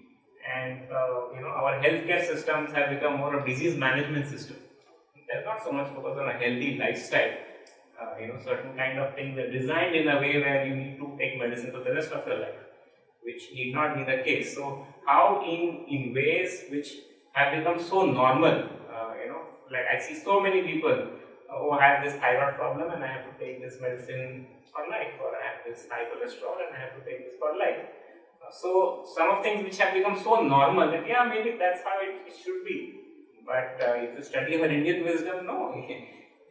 And our healthcare systems have become more of disease management system. There's not so much focus on a healthy lifestyle. Certain kind of things are designed in a way where you need to take medicine for the rest of your life, which need not be the case. So how in ways which have become so normal, like I see so many people who have this thyroid problem and I have to take this medicine for life, or I have this high cholesterol and I have to take this for life. So some of things which have become so normal that yeah, maybe that's how it should be. But if you study our Indian wisdom, no.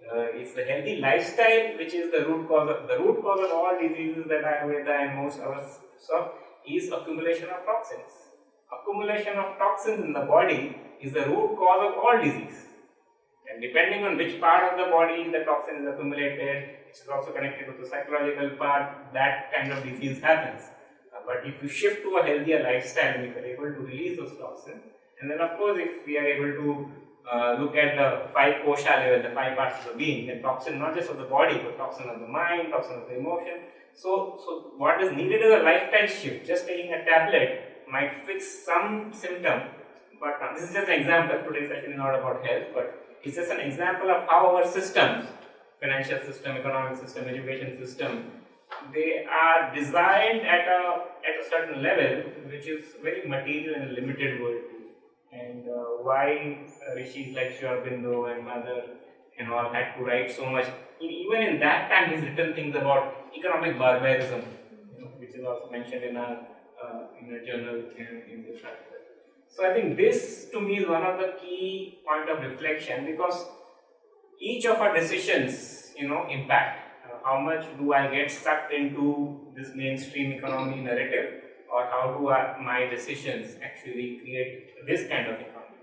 It's the healthy lifestyle which is the root cause of all diseases that Ayurveda and most of us saw is accumulation of toxins. Accumulation of toxins in the body is the root cause of all disease. And depending on which part of the body the toxin is accumulated, which is also connected with the psychological part, that kind of disease happens. But if you shift to a healthier lifestyle and if you are able to release those toxins, and then of course if we are able to look at the 5 kosha level, the 5 parts of the being, then toxin not just of the body, but toxin of the mind, toxin of the emotion. So what is needed is a lifestyle shift. Just taking a tablet might fix some symptom, but this is just an example. Today's session is not about health, but it's just an example of how our systems, financial system, economic system, education system, they are designed at a certain level, which is very material and limited world. And why rishis like Sriaurobindo and Mother and all had to write so much. Even in that time, he's written things about economic barbarism, which is also mentioned in a journal in this article. So I think this to me is one of the key point of reflection, because each of our decisions, impact. How much do I get sucked into this mainstream economy narrative, or how do my decisions actually create this kind of economy?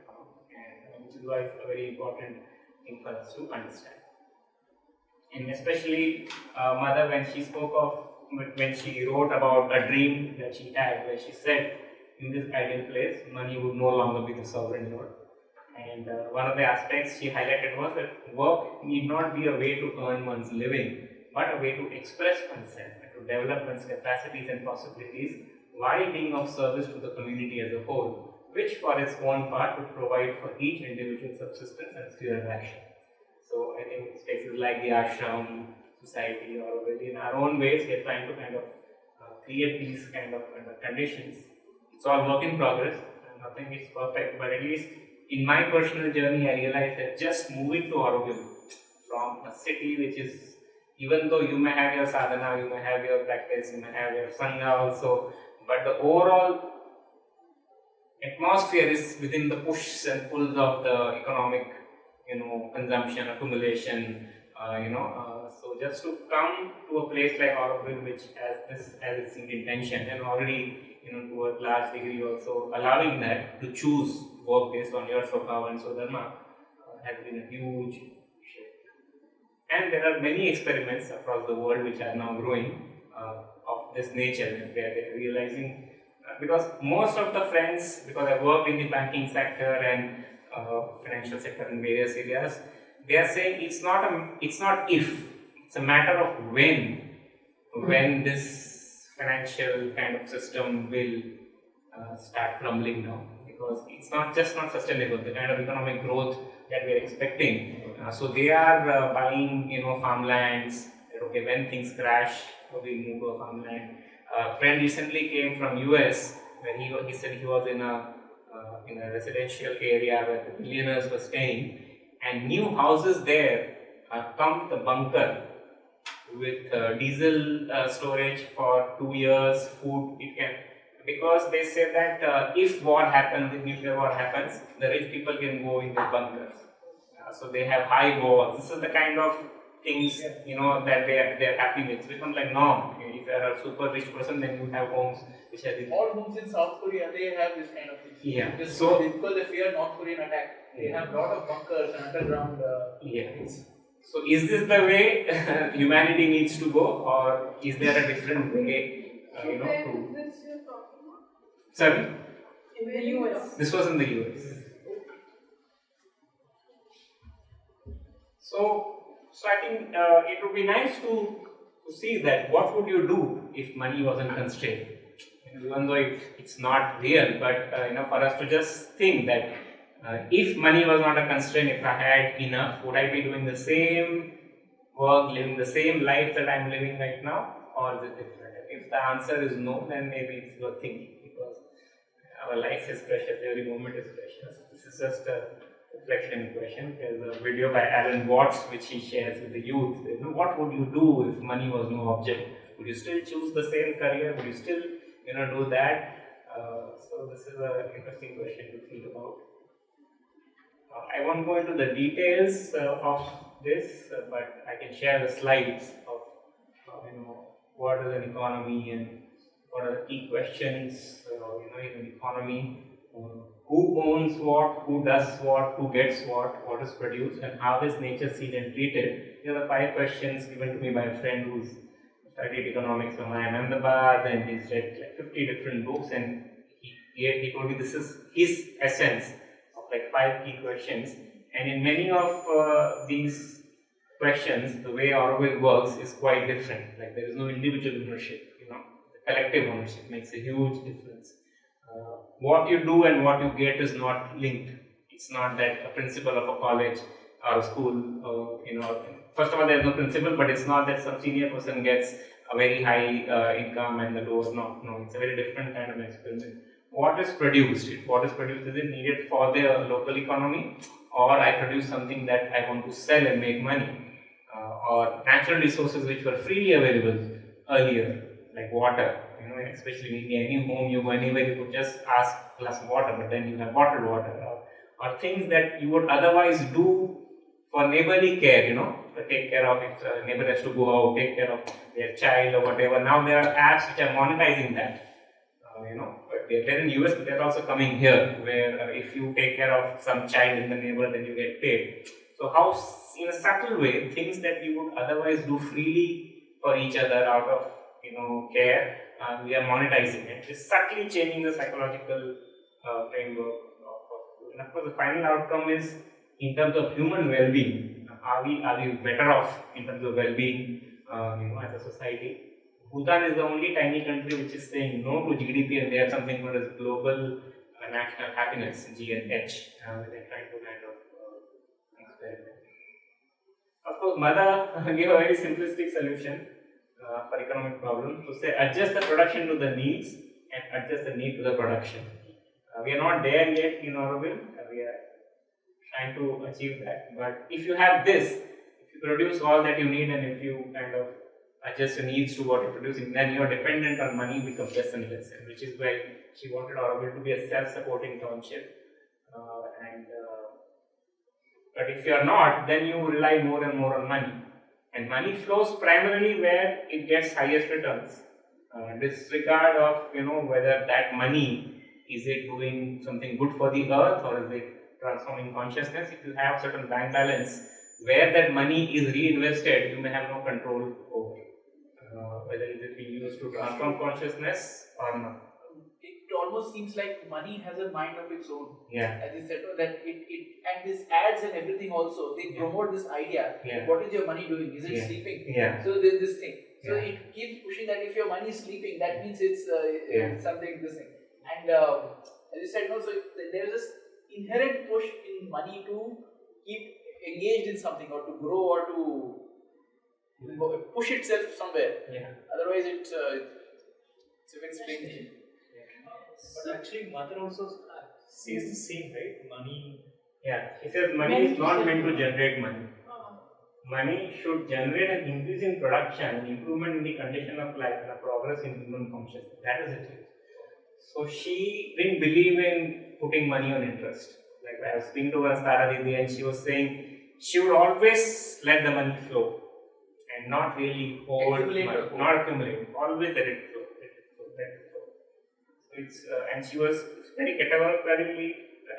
And which is why it's a very important thing for us to understand. And especially Mother, when she wrote about a dream that she had, where she said, in this ideal place, money would no longer be the sovereign lord. And one of the aspects she highlighted was that work need not be a way to earn one's living, but a way to express oneself, to develop one's capacities and possibilities while being of service to the community as a whole, which for its own part would provide for each individual subsistence and sphere of action. So I think spaces like the ashram, society, or Auroville, in our own ways, we are trying to kind of create these kind of conditions. It's all work in progress, and nothing is perfect, but at least in my personal journey, I realized that just moving to Auroville from a city which is, even though you may have your sadhana, you may have your practice, you may have your sangha also, but the overall atmosphere is within the pushes and pulls of the economic, consumption, accumulation, so just to come to a place like Auroville, which has this as its intention, and already, to a large degree also allowing that to choose work based on your swabhava and swadharma, has been a huge shift. And there are many experiments across the world which are now growing of this nature, where they are realizing, because most of the friends, because I worked in the banking sector and financial sector in various areas, they are saying it's not if, it's a matter of when this financial kind of system will start crumbling down, because it's not sustainable, the kind of economic growth that we are expecting. So they are buying, farmlands. Okay, when things crash, we move to a farmland. A friend recently came from US, where he said he was in a residential area where the billionaires were staying, and new houses there come with a bunker with diesel storage for 2 years, food. It can, because they say that if war happens, if nuclear war happens, the rich people can go in the bunkers. So they have high walls. This is the kind of things that they are happy with. It's become like norm. If you are a super rich person, then you have homes which are all homes in South Korea, they have this kind of thing. Yeah. Because they fear North Korean attack, they have a lot of bunkers and underground things. So is this the way humanity needs to go, or is there a different way? Where is this you're talking about? Sorry? In the US. This was in the US. So I think it would be nice to see that what would you do if money wasn't constrained. Even though it's not real, but for us to just think that if money was not a constraint, if I had enough, would I be doing the same work, living the same life that I'm living right now, or is it different? If the answer is no, then maybe it's worth thinking, because our life is precious, every moment is precious. This is just a reflection question. There's a video by Alan Watts which he shares with the youth. What would you do if money was no object? Would you still choose the same career? Would you still do that? So this is an interesting question to think about. I won't go into the details of this, but I can share the slides of what is an economy and what are the key questions in an economy. Who owns what, who does what, who gets what is produced, and how is nature seen and treated. These are the 5 questions given to me by a friend who's studied economics from Ahmedabad, and he's read like 50 different books, and he told me this is his essence of like 5 key questions. And in many of these questions, the way Auroville works is quite different. Like there is no individual ownership, the collective ownership makes a huge difference. What you do and what you get is not linked. It's not that a principal of a college or a school, first of all, there is no principal, but it's not that some senior person gets a very high income and the lower not. No, it's a very different kind of experiment. What is produced? What is produced, is it needed for the local economy, or I produce something that I want to sell and make money, or natural resources which were freely available earlier, like water. Especially in India, any home you go anywhere, you could just ask a glass of water, but then you have bottled water, or things that you would otherwise do for neighborly care, take care of if a neighbor has to go out, take care of their child or whatever. Now there are apps which are monetizing that, but they're in US, but they're also coming here, where if you take care of some child in the neighbor, then you get paid. So how, in a subtle way, things that you would otherwise do freely for each other out of care, we are monetizing it. It's subtly changing the psychological framework. And of course, the final outcome is in terms of human well-being. Are we better off in terms of well-being, as a society? Bhutan is the only tiny country which is saying no to GDP, and they have something called as global national happiness, GNH, they're trying to kind of experiment. Of course, Mother gave a very simplistic solution for economic problems, to say adjust the production to the needs and adjust the need to the production. We are not there yet in Auroville. We are trying to achieve that. But if you have this, if you produce all that you need, and if you kind of adjust your needs to what you're producing, then your dependent on money becomes less and less. Which is why she wanted Auroville to be a self-supporting township. But if you are not, then you rely more and more on money. And money flows primarily where it gets highest returns. Disregard of whether that money, is it doing something good for the earth, or is it transforming consciousness. If you have certain bank balance where that money is reinvested, you may have no control over whether it will be used to transform consciousness or not. It almost seems like money has a mind of its own. Yeah. As you said, that it and this ads and everything also, they promote this idea. Yeah. What is your money doing? Is it Yeah. sleeping? Yeah. So there's this thing. So Yeah. it keeps pushing that if your money is sleeping, that means it's something, this thing. And as you said, no, so there's this inherent push in money to keep engaged in something or to grow or to push itself somewhere. Yeah. Otherwise, it's a very strange thing. But actually, Mother also says the same, right? Money. Yeah, he says money is not meant to generate money. Money should generate an increase in production, improvement in the condition of life, and a progress in human consciousness. That is it. So she didn't believe in putting money on interest. Like I was speaking to one Tara Didi, and she was saying she would always let the money flow and not really hold money, not accumulate, always let it flow. So it's and she was very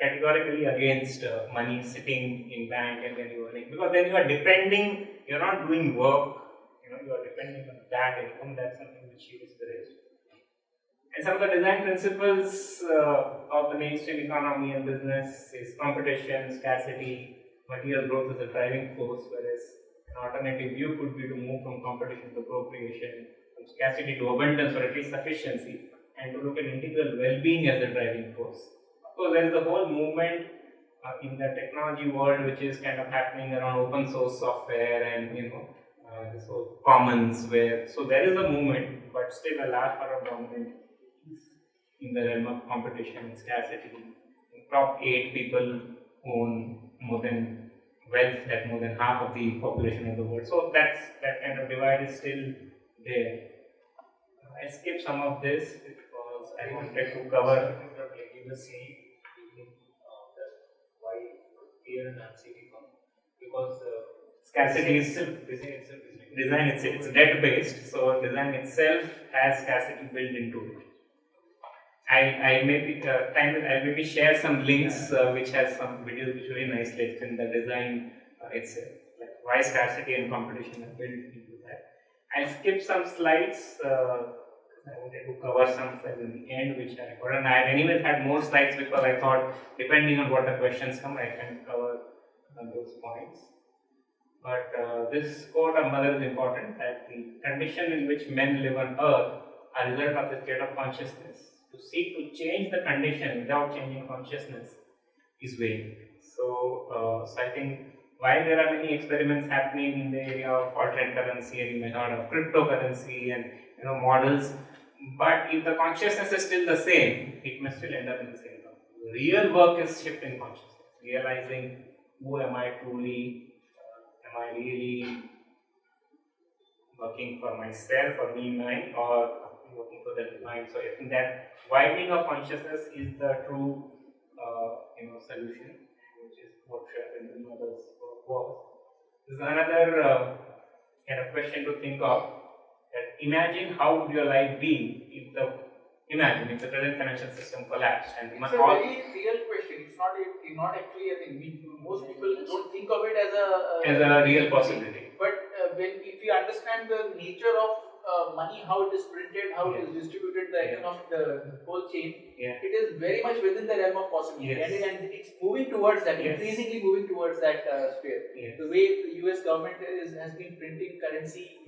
categorically against money sitting in bank and then you earning, because then you are depending, you are not doing work, you are depending on that income. That's something which she discouraged. And some of the design principles of the mainstream economy and business is competition, scarcity, material growth is a driving force, whereas an alternative view could be to move from competition to procreation, from scarcity to abundance or at least sufficiency, and to look at integral well-being as a driving force. Of course, there is a whole movement in the technology world which is kind of happening around open source software and this whole commons, where so there is a movement, but still a large part of the movement is in the realm of competition and scarcity. In top 8 people own more than wealth that more than half of the population of the world. So that kind of divide is still there. I skipped some of this because I wanted to cover. You were saying that why fear and anxiety come, because scarcity is design itself. It's debt based, so design itself has scarcity built into it. I maybe share some links which has some videos which really nicely explain the design itself, like why scarcity and competition are built into that. I'll skip some slides. I wanted to cover some slides in the end, which I recorded. And I have anyways had more slides because I thought, depending on what the questions come, I can cover those points. But this quote of Mother is important, that the condition in which men live on earth are a result of the state of consciousness. To seek to change the condition without changing consciousness is vain. So I think while there are many experiments happening in the area of alternate currency, and you may have heard of cryptocurrency and models, but if the consciousness is still the same, it may still end up in the same problem. The real work is shifting consciousness, realizing who am I truly, am I really working for myself or me, mine, or working for the divine. So I think that widening of consciousness is the true solution, which is what Sri Mother's work was. This is another kind of question to think of. That imagine how would your life be if the present financial system collapsed and it's a very real question. It's not actually a thing. Most people don't think of it as a real possibility. But if you understand the nature of money, how it is printed, how it is distributed, the whole chain, it is very much within the realm of possibility, and it's moving towards that, increasingly moving towards that sphere. The way the US government has been printing currency,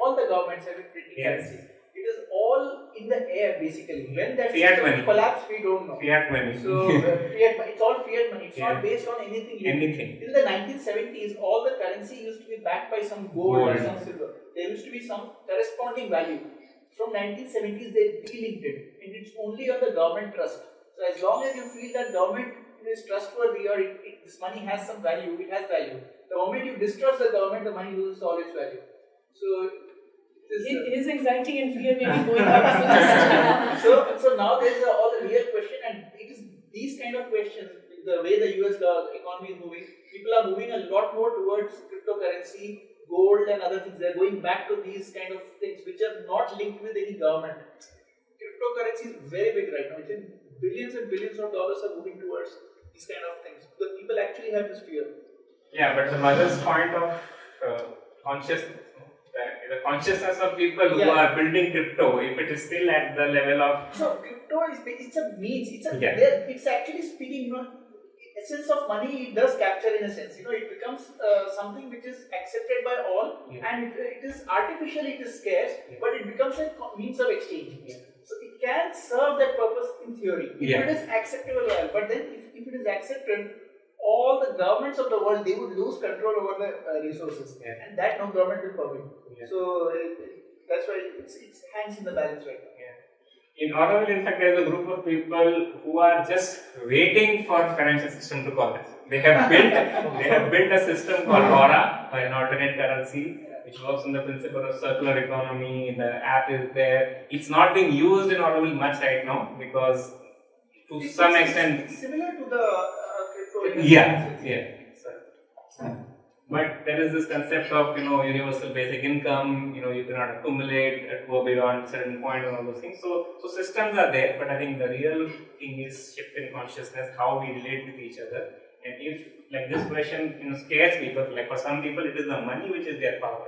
all the governments have been printing currency. It is all in the air basically. When that system collapse, we don't know. Fiat money. So fiat money, it's all fiat money. It's not based on anything. Till the 1970s, all the currency used to be backed by some gold or some silver. There used to be some corresponding value. From 1970s, they delinked it, and it's only on the government trust. So as long as you feel that government is trustworthy or this money has some value, it has value. The moment you distrust the government, the money loses all its value. So his anxiety and fear may be going up. so now there's all the real question, and it is these kind of questions. The way the US economy is moving, people are moving a lot more towards cryptocurrency, gold, and other things. They're going back to these kind of things which are not linked with any government. Cryptocurrency is very big right now. It's in billions and billions of dollars are moving towards these kind of things. Because people actually have this fear. Yeah, but the mother's point of consciousness, the consciousness of people who are building crypto, if it is still at the level of... So crypto it's a means, it's actually speaking, essence of money it does capture in a sense, it becomes something which is accepted by all, and it is artificial, it is scarce, but it becomes a means of exchange. So it can serve that purpose in theory, if it is acceptable well, but then if it is accepted, all the governments of the world, they would lose control over the resources, and that no government will permit. So that's why it's hangs in the balance right now. In Auroville, in fact, there is a group of people who are just waiting for financial system to collapse. They have built a system called Aura, an alternate currency, which works on the principle of circular economy. The app is there. It's not being used in Auroville much right now because, to some extent, it's similar to the crypto. But there is this concept of universal basic income. You cannot accumulate go beyond certain point and all those things. So systems are there, but I think the real thing is shift in consciousness, how we relate with each other. And if this question scares people, for some people it is the money which is their power.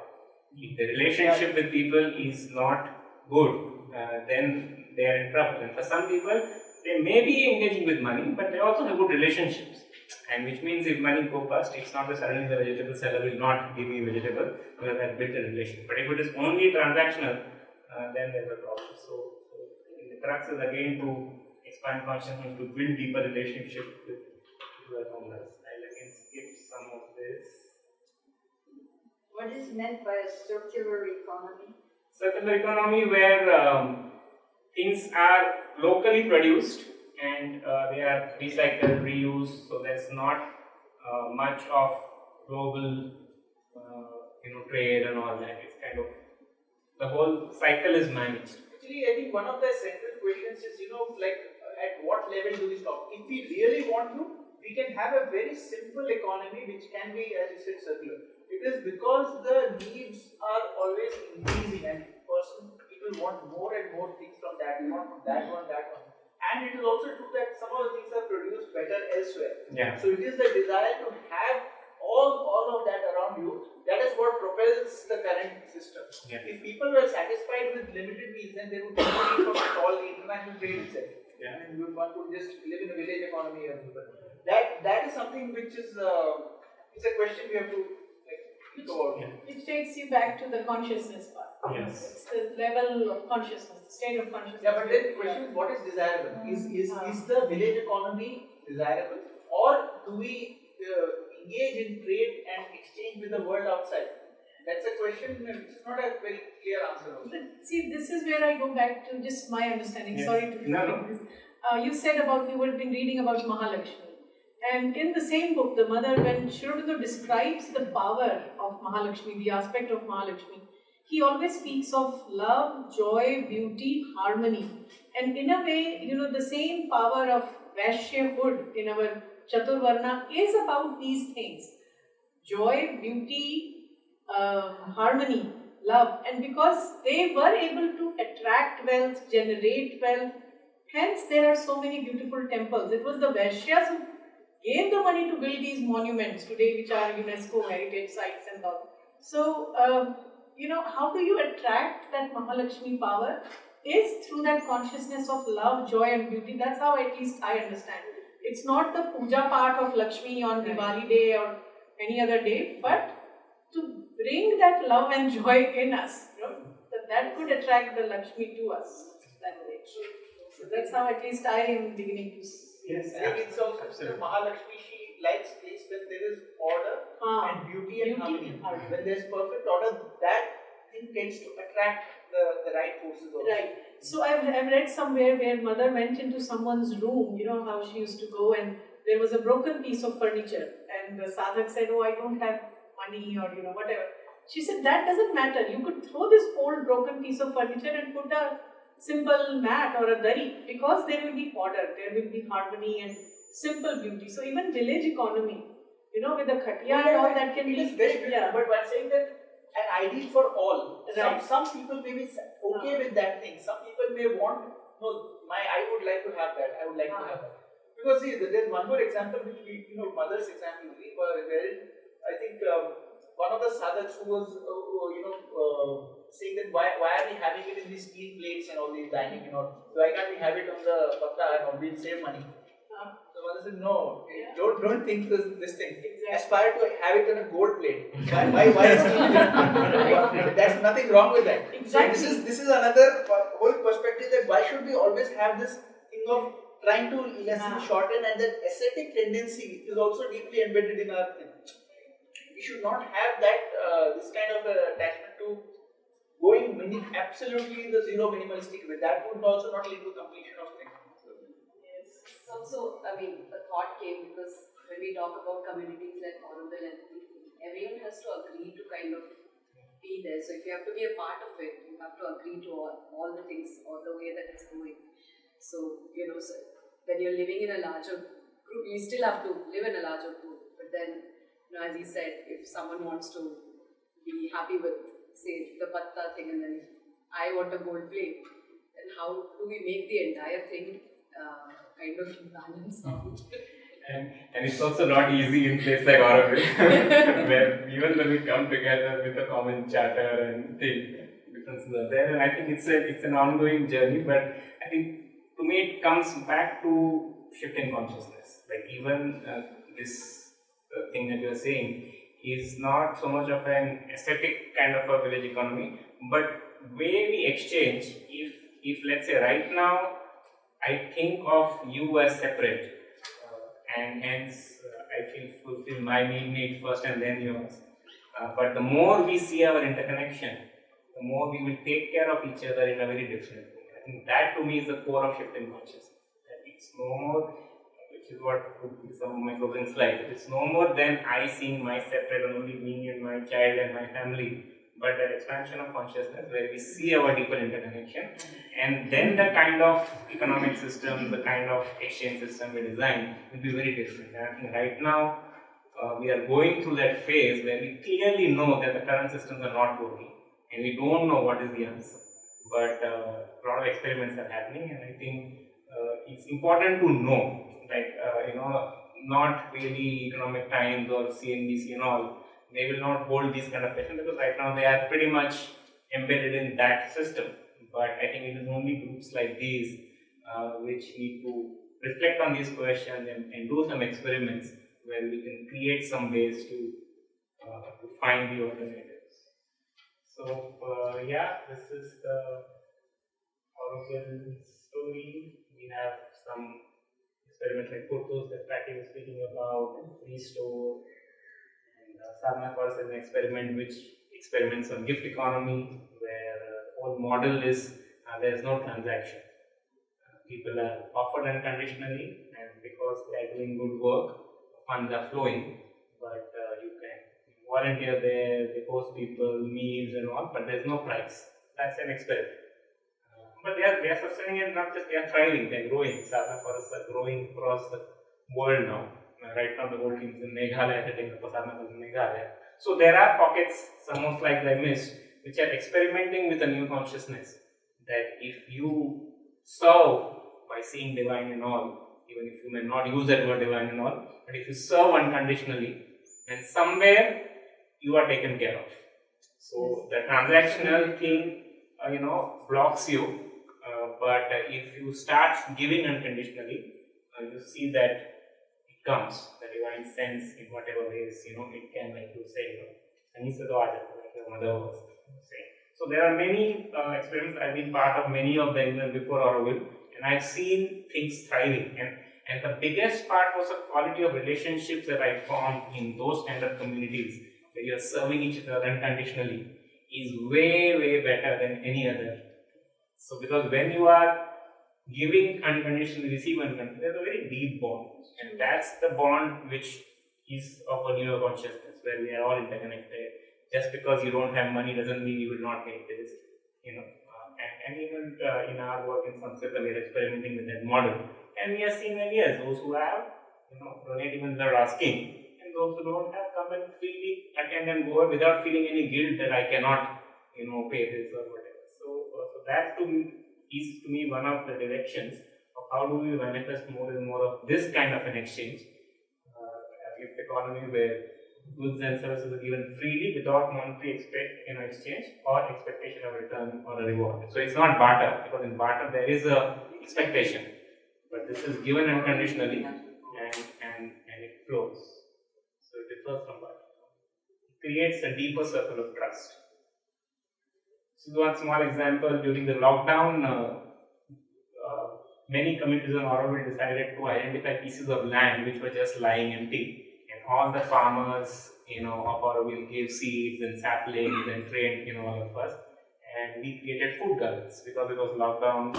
If the relationship with people is not good, then they are in trouble. And for some people, they may be engaging with money, but they also have good relationships. And which means if money go bust, it's not that suddenly the vegetable seller will not give me vegetable because I've built a relationship. But if it is only transactional, then there's a problem. So the crux is again to expand consciousness, to build deeper relationship with the owners. I'll again skip some of this. What is meant by a circular economy? Circular economy where things are locally produced and they are recycled, reused, so there's not much of global trade and all that. It's kind of, the whole cycle is managed. Actually, I think one of the central questions is, at what level do we stop? If we really want to, we can have a very simple economy which can be, as you said, circular. It is because the needs are always increasing and people want more and more things from that one, that one. And it is also true that some of the things are produced better elsewhere. So it is the desire to have all of that around you, that is what propels the current system. If people were satisfied with limited means, then they would be need for all the international trade itself. And one could just live in a village economy. That is something which is it's a question we have to think about. It takes you back to the consciousness part. It's the level of consciousness, the state of consciousness. But then the question is, what is desirable? Is the village economy desirable, or do we engage in trade and exchange with the world outside? That's a question which is not a very clear answer. But see, this is where I go back to just my understanding. Sorry to repeat this. You said about you had been reading about Mahalakshmi. And in the same book, the mother, when Sri Aurobindo describes the power of Mahalakshmi, the aspect of Mahalakshmi, he always speaks of love, joy, beauty, harmony. And in a way, the same power of Vaishyahood in our Chaturvarna is about these things. Joy, beauty, harmony, love. And because they were able to attract wealth, generate wealth, hence there are so many beautiful temples. It was the Vaishyas who gave the money to build these monuments today, which are UNESCO heritage sites and all. So, how do you attract that Mahalakshmi power? Is through that consciousness of love, joy and beauty. That's how at least I understand it. It's not the puja part of Lakshmi on Diwali day or any other day, but to bring that love and joy in us. That could attract the Lakshmi to us that way. So that's how at least I am beginning to see. Yes, I think it's also Mahalakshmi, she likes place when there is order and beauty and harmony. When there is perfect order, that thing tends to attract the right forces also. Right. So I've read somewhere where mother went into someone's room, how she used to go, and there was a broken piece of furniture, and the sadhak said, "Oh, I don't have money," or whatever. She said, "That doesn't matter. You could throw this old broken piece of furniture and put a simple mat or a dari, because there will be order, there will be harmony and simple beauty." So even village economy, with the khatia and all that can be. It is very beautiful, but I'm saying that an ideal for all. Right. Some people may be okay with that thing. Some people may want, I would like to have that. I would like to have that. Because see, there's one more example which we, mother's example, I think one of the sadhaks who was, saying that why are we having it in these steel plates and all these dining and all? Why can't we have it on the patta and all? We'll save money. So mother said, no, don't think this thing. Aspire to have it on a gold plate. Why steel? There's nothing wrong with that. Exactly. So this is another whole perspective that why should we always have this thing of trying to lessen, shorten, and that ascetic tendency is also deeply embedded in our thing. We should not have that this kind of attachment to going absolutely in the zero minimalistic way. That would also not lead to completion of things. So, I mean, the thought came because when we talk about communities like Auroville and everyone has to agree to kind of be there. So if you have to be a part of it, you have to agree to all the things or the way that it's going. So, so when you're living in a larger group, you still have to live in a larger group. But then, as you said, if someone wants to be happy with, say, the patta thing and then I want a gold plate, then how do we make the entire thing kind of balance out? And it's also not easy in place like Auroville, where even when we come together with a common charter and think differences are there, and I think it's an ongoing journey. But I think to me it comes back to shifting consciousness. Like even this thing that you are saying is not so much of an aesthetic kind of a village economy, but way we exchange. If let's say right now I think of you as separate, and hence I fulfill my need first and then yours. But the more we see our interconnection, the more we will take care of each other in a very different way. I think that to me is the core of shifting consciousness. That it's no more, which is what would be some of my closing slides. It's no more than I seeing my separate and only me and my child and my family, but that expansion of consciousness where we see our deeper interconnection, and then the kind of economic system, the kind of exchange system we design will be very different. And I think right now we are going through that phase where we clearly know that the current systems are not working and we don't know what is the answer. But a lot of experiments are happening, and I think it's important to know, like not really Economic Times or CNBC and all. They will not hold these kind of questions because right now they are pretty much embedded in that system. But I think it is only groups like these which need to reflect on these questions and do some experiments where we can create some ways to find the alternatives. So this is the Auroville story. We have some experiments like photos that Patty was speaking about, and free store. Sadhana, of course, is an experiment which experiments on gift economy, where the whole model is there is no transaction. People are offered unconditionally, and because they are doing good work, funds are flowing. But you can volunteer there, they host people, meals and all, but there is no price. That's an experiment. But they are sustaining, and not just they are thriving, they are growing. Sadhana forests are growing across the world now. Right now the whole team is in Meghalaya, heading up sadhana in Meghalaya. So there are pockets, some more slides I missed, which are experimenting with a new consciousness. That if you serve by seeing divine and all, even if you may not use that word divine and all, but if you serve unconditionally, then somewhere you are taken care of. So the transactional thing, blocks you. But if you start giving unconditionally, you see that comes, the divine sense in whatever ways, it can, like you say, like your mother was saying. So there are many experiments. I've been part of many of them even before Auroville, and I've seen things thriving. And the biggest part was the quality of relationships that I found in those kind of communities where you're serving each other unconditionally is way, way better than any other. So because when you are giving unconditionally, receive unconditionally, there's a very deep bond. And that's the bond which is of a newer consciousness, where we are all interconnected. Just because you don't have money doesn't mean you will not get this, and even in our work in Sanskrit, we are experimenting with that model. And we are seeing that yes, those who have, donate even without asking, and those who don't have come and freely attend and go without feeling any guilt that I cannot, pay this or whatever. So that is to me one of the directions of how do we manifest more and more of this kind of an exchange? If economy where goods and services are given freely without monetary exchange or expectation of return or a reward. So it's not barter, because in barter there is a expectation, but this is given unconditionally and it flows. So it differs from barter. It creates a deeper circle of trust. This is one small example. During the lockdown, many communities in Auroville decided to identify pieces of land which were just lying empty. And all the farmers, of Auroville gave seeds and saplings and trained, all of us. And we created food gardens because it was lockdown,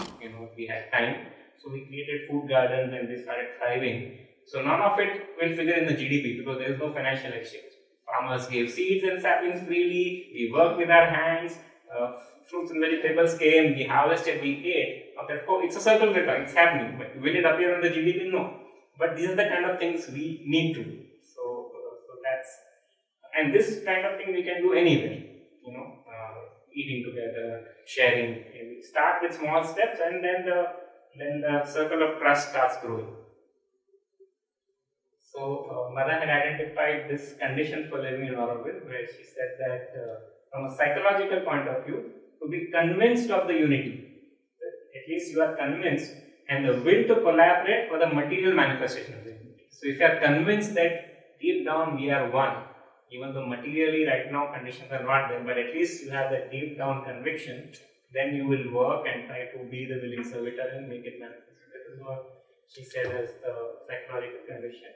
we had time. So we created food gardens and they started thriving. So none of it will figure in the GDP because there is no financial exchange. Farmers gave seeds and saplings freely. We worked with our hands. Fruits and vegetables came, we harvested, we ate. It's a circle return, it's happening. But will it appear on the GDP? No. But these are the kind of things we need to do. So that's, and this kind of thing we can do anywhere. Eating together, sharing. We start with small steps, and then the circle of trust starts growing. So Mother had identified this condition for living in Auroville, where she said that from a psychological point of view, to be convinced of the unity. At least you are convinced, and the will to collaborate for the material manifestation of the unity. So if you are convinced that deep down we are one, even though materially right now conditions are not there, but at least you have that deep down conviction, then you will work and try to be the willing servitor and make it manifest. So that is what she said as the psychological condition.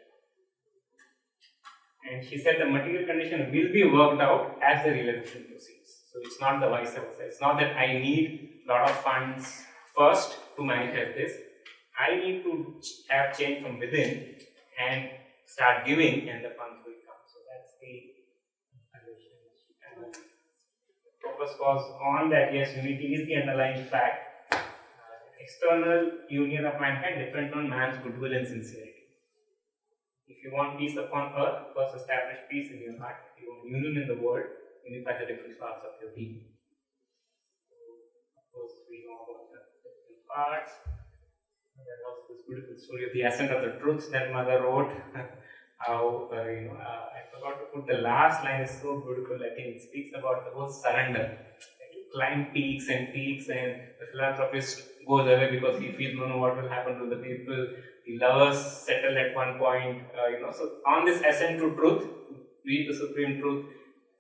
And she said the material condition will be worked out as the realization proceeds. So it's not the vice versa. It's not that I need a lot of funds first to manifest this. I need to have change from within and start giving, and the funds will come. So that's the condition. Focus was on that, yes, unity is the underlying fact. External union of mankind depends on man's goodwill and sincerity. If you want peace upon earth, first establish peace in your heart. If you want union in the world, unify the different parts of your being. Of course, we know about the different parts. There was this beautiful story of the ascent of the truth that Mother wrote. How, I forgot to put the last line, is so beautiful. I think it speaks about the whole surrender. You climb peaks, and the philanthropist goes away because he feels no what will happen to the people. The lovers settle at one point, So on this ascent to truth, reach the supreme truth,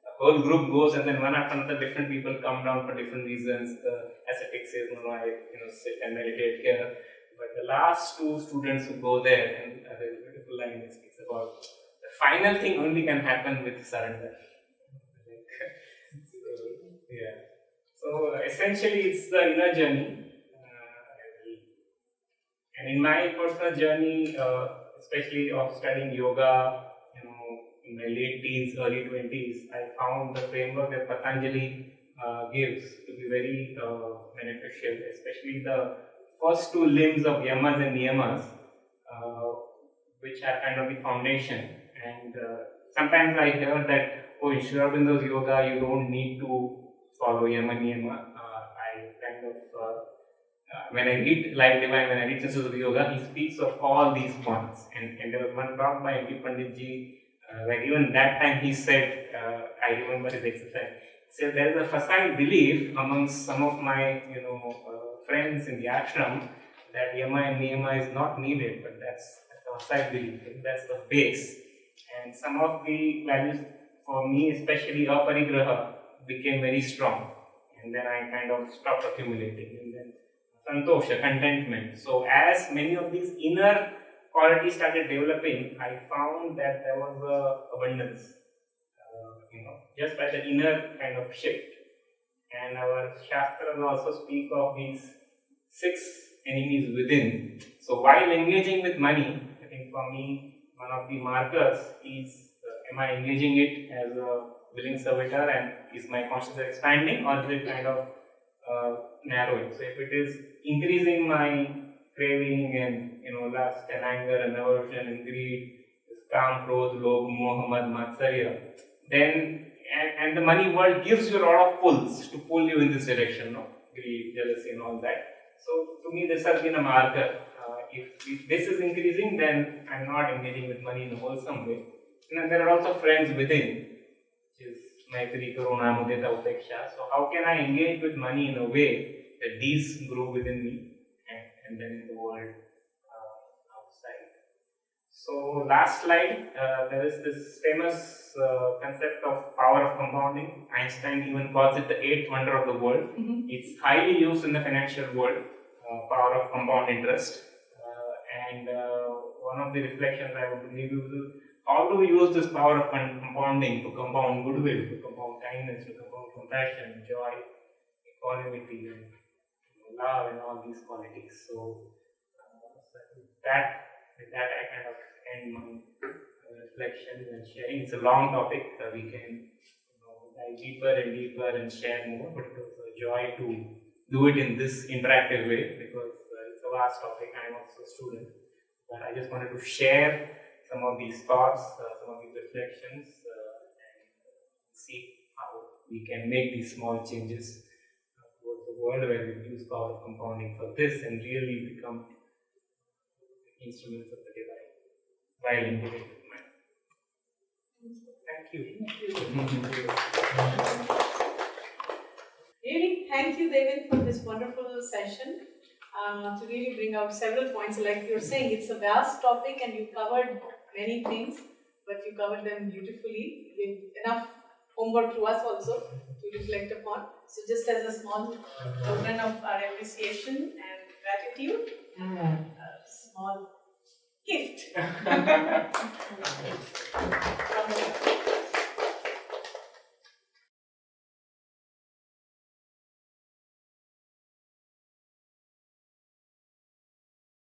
the whole group goes, and then one after another, different people come down for different reasons. The ascetic says, I sit and meditate here. But the last two students who go there, and there's a beautiful line that speaks about the final thing only can happen with surrender. So essentially, it's the inner journey. And in my personal journey, especially of studying yoga, in my late teens, early 20s, I found the framework that Patanjali gives to be very beneficial, especially the first two limbs of yamas and niyamas, which are kind of the foundation. And sometimes I hear that, in sriaurobindo's yoga, you don't need to follow yama niyama. When I read Life Divine, when I read Senses of Yoga, he speaks of all these points. And there was one talk by M.P. Panditji, where even that time he said, I remember his exercise, he said there is a facile belief amongst some of my friends in the ashram that yama and niyama is not needed, but that's a facile belief, that's the base. And some of the values for me, especially aparigraha, became very strong. And then I kind of stopped accumulating. And then santosha, contentment. So as many of these inner qualities started developing, I found that there was abundance, just by the inner kind of shift. And our Shastras also speak of these 6 enemies within. So while engaging with money, I think for me, one of the markers is, am I engaging it as a willing servitor, and is my consciousness expanding, or is it kind of narrowing? So if it is increasing my craving and lust and anger and aversion and greed, काम, क्रोध, लोभ, मोह, मद, मात्सर्य, then and the money world gives you a lot of pulls to pull you in this direction, greed, jealousy and all that. So to me this has been a marker if this is increasing, then I'm not engaging with money in a wholesome way. And then there are also friends within, which is Maitri, Karuna, Mudita, Upeksha. So how can I engage with money in a way that these grow within me and then in the world outside? So last slide, there is this famous concept of power of compounding. Einstein even calls it the eighth wonder of the world. It's highly used in the financial world, power of compound interest. And one of the reflections I would leave you with, how do we use this power of compounding to compound goodwill, to compound kindness, to compound compassion, joy, equanimity, and love, and all these qualities? So, with that I kind of end my reflection and sharing. It's a long topic. We can dive deeper and deeper and share more, but it was a joy to do it in this interactive way because it's a vast topic. I'm also a student, but I just wanted to share some of these thoughts, some of these reflections, and see how we can make these small changes towards the world where we use power of compounding for this and really become instruments of the divine while engaging with mind. Thank you. Really, thank you, Deven, for this wonderful session. To really bring out several points, like you're saying, it's a vast topic and you covered many things, but you covered them beautifully with enough homework to us also to reflect upon. So just as a small token of our appreciation and gratitude, a small gift.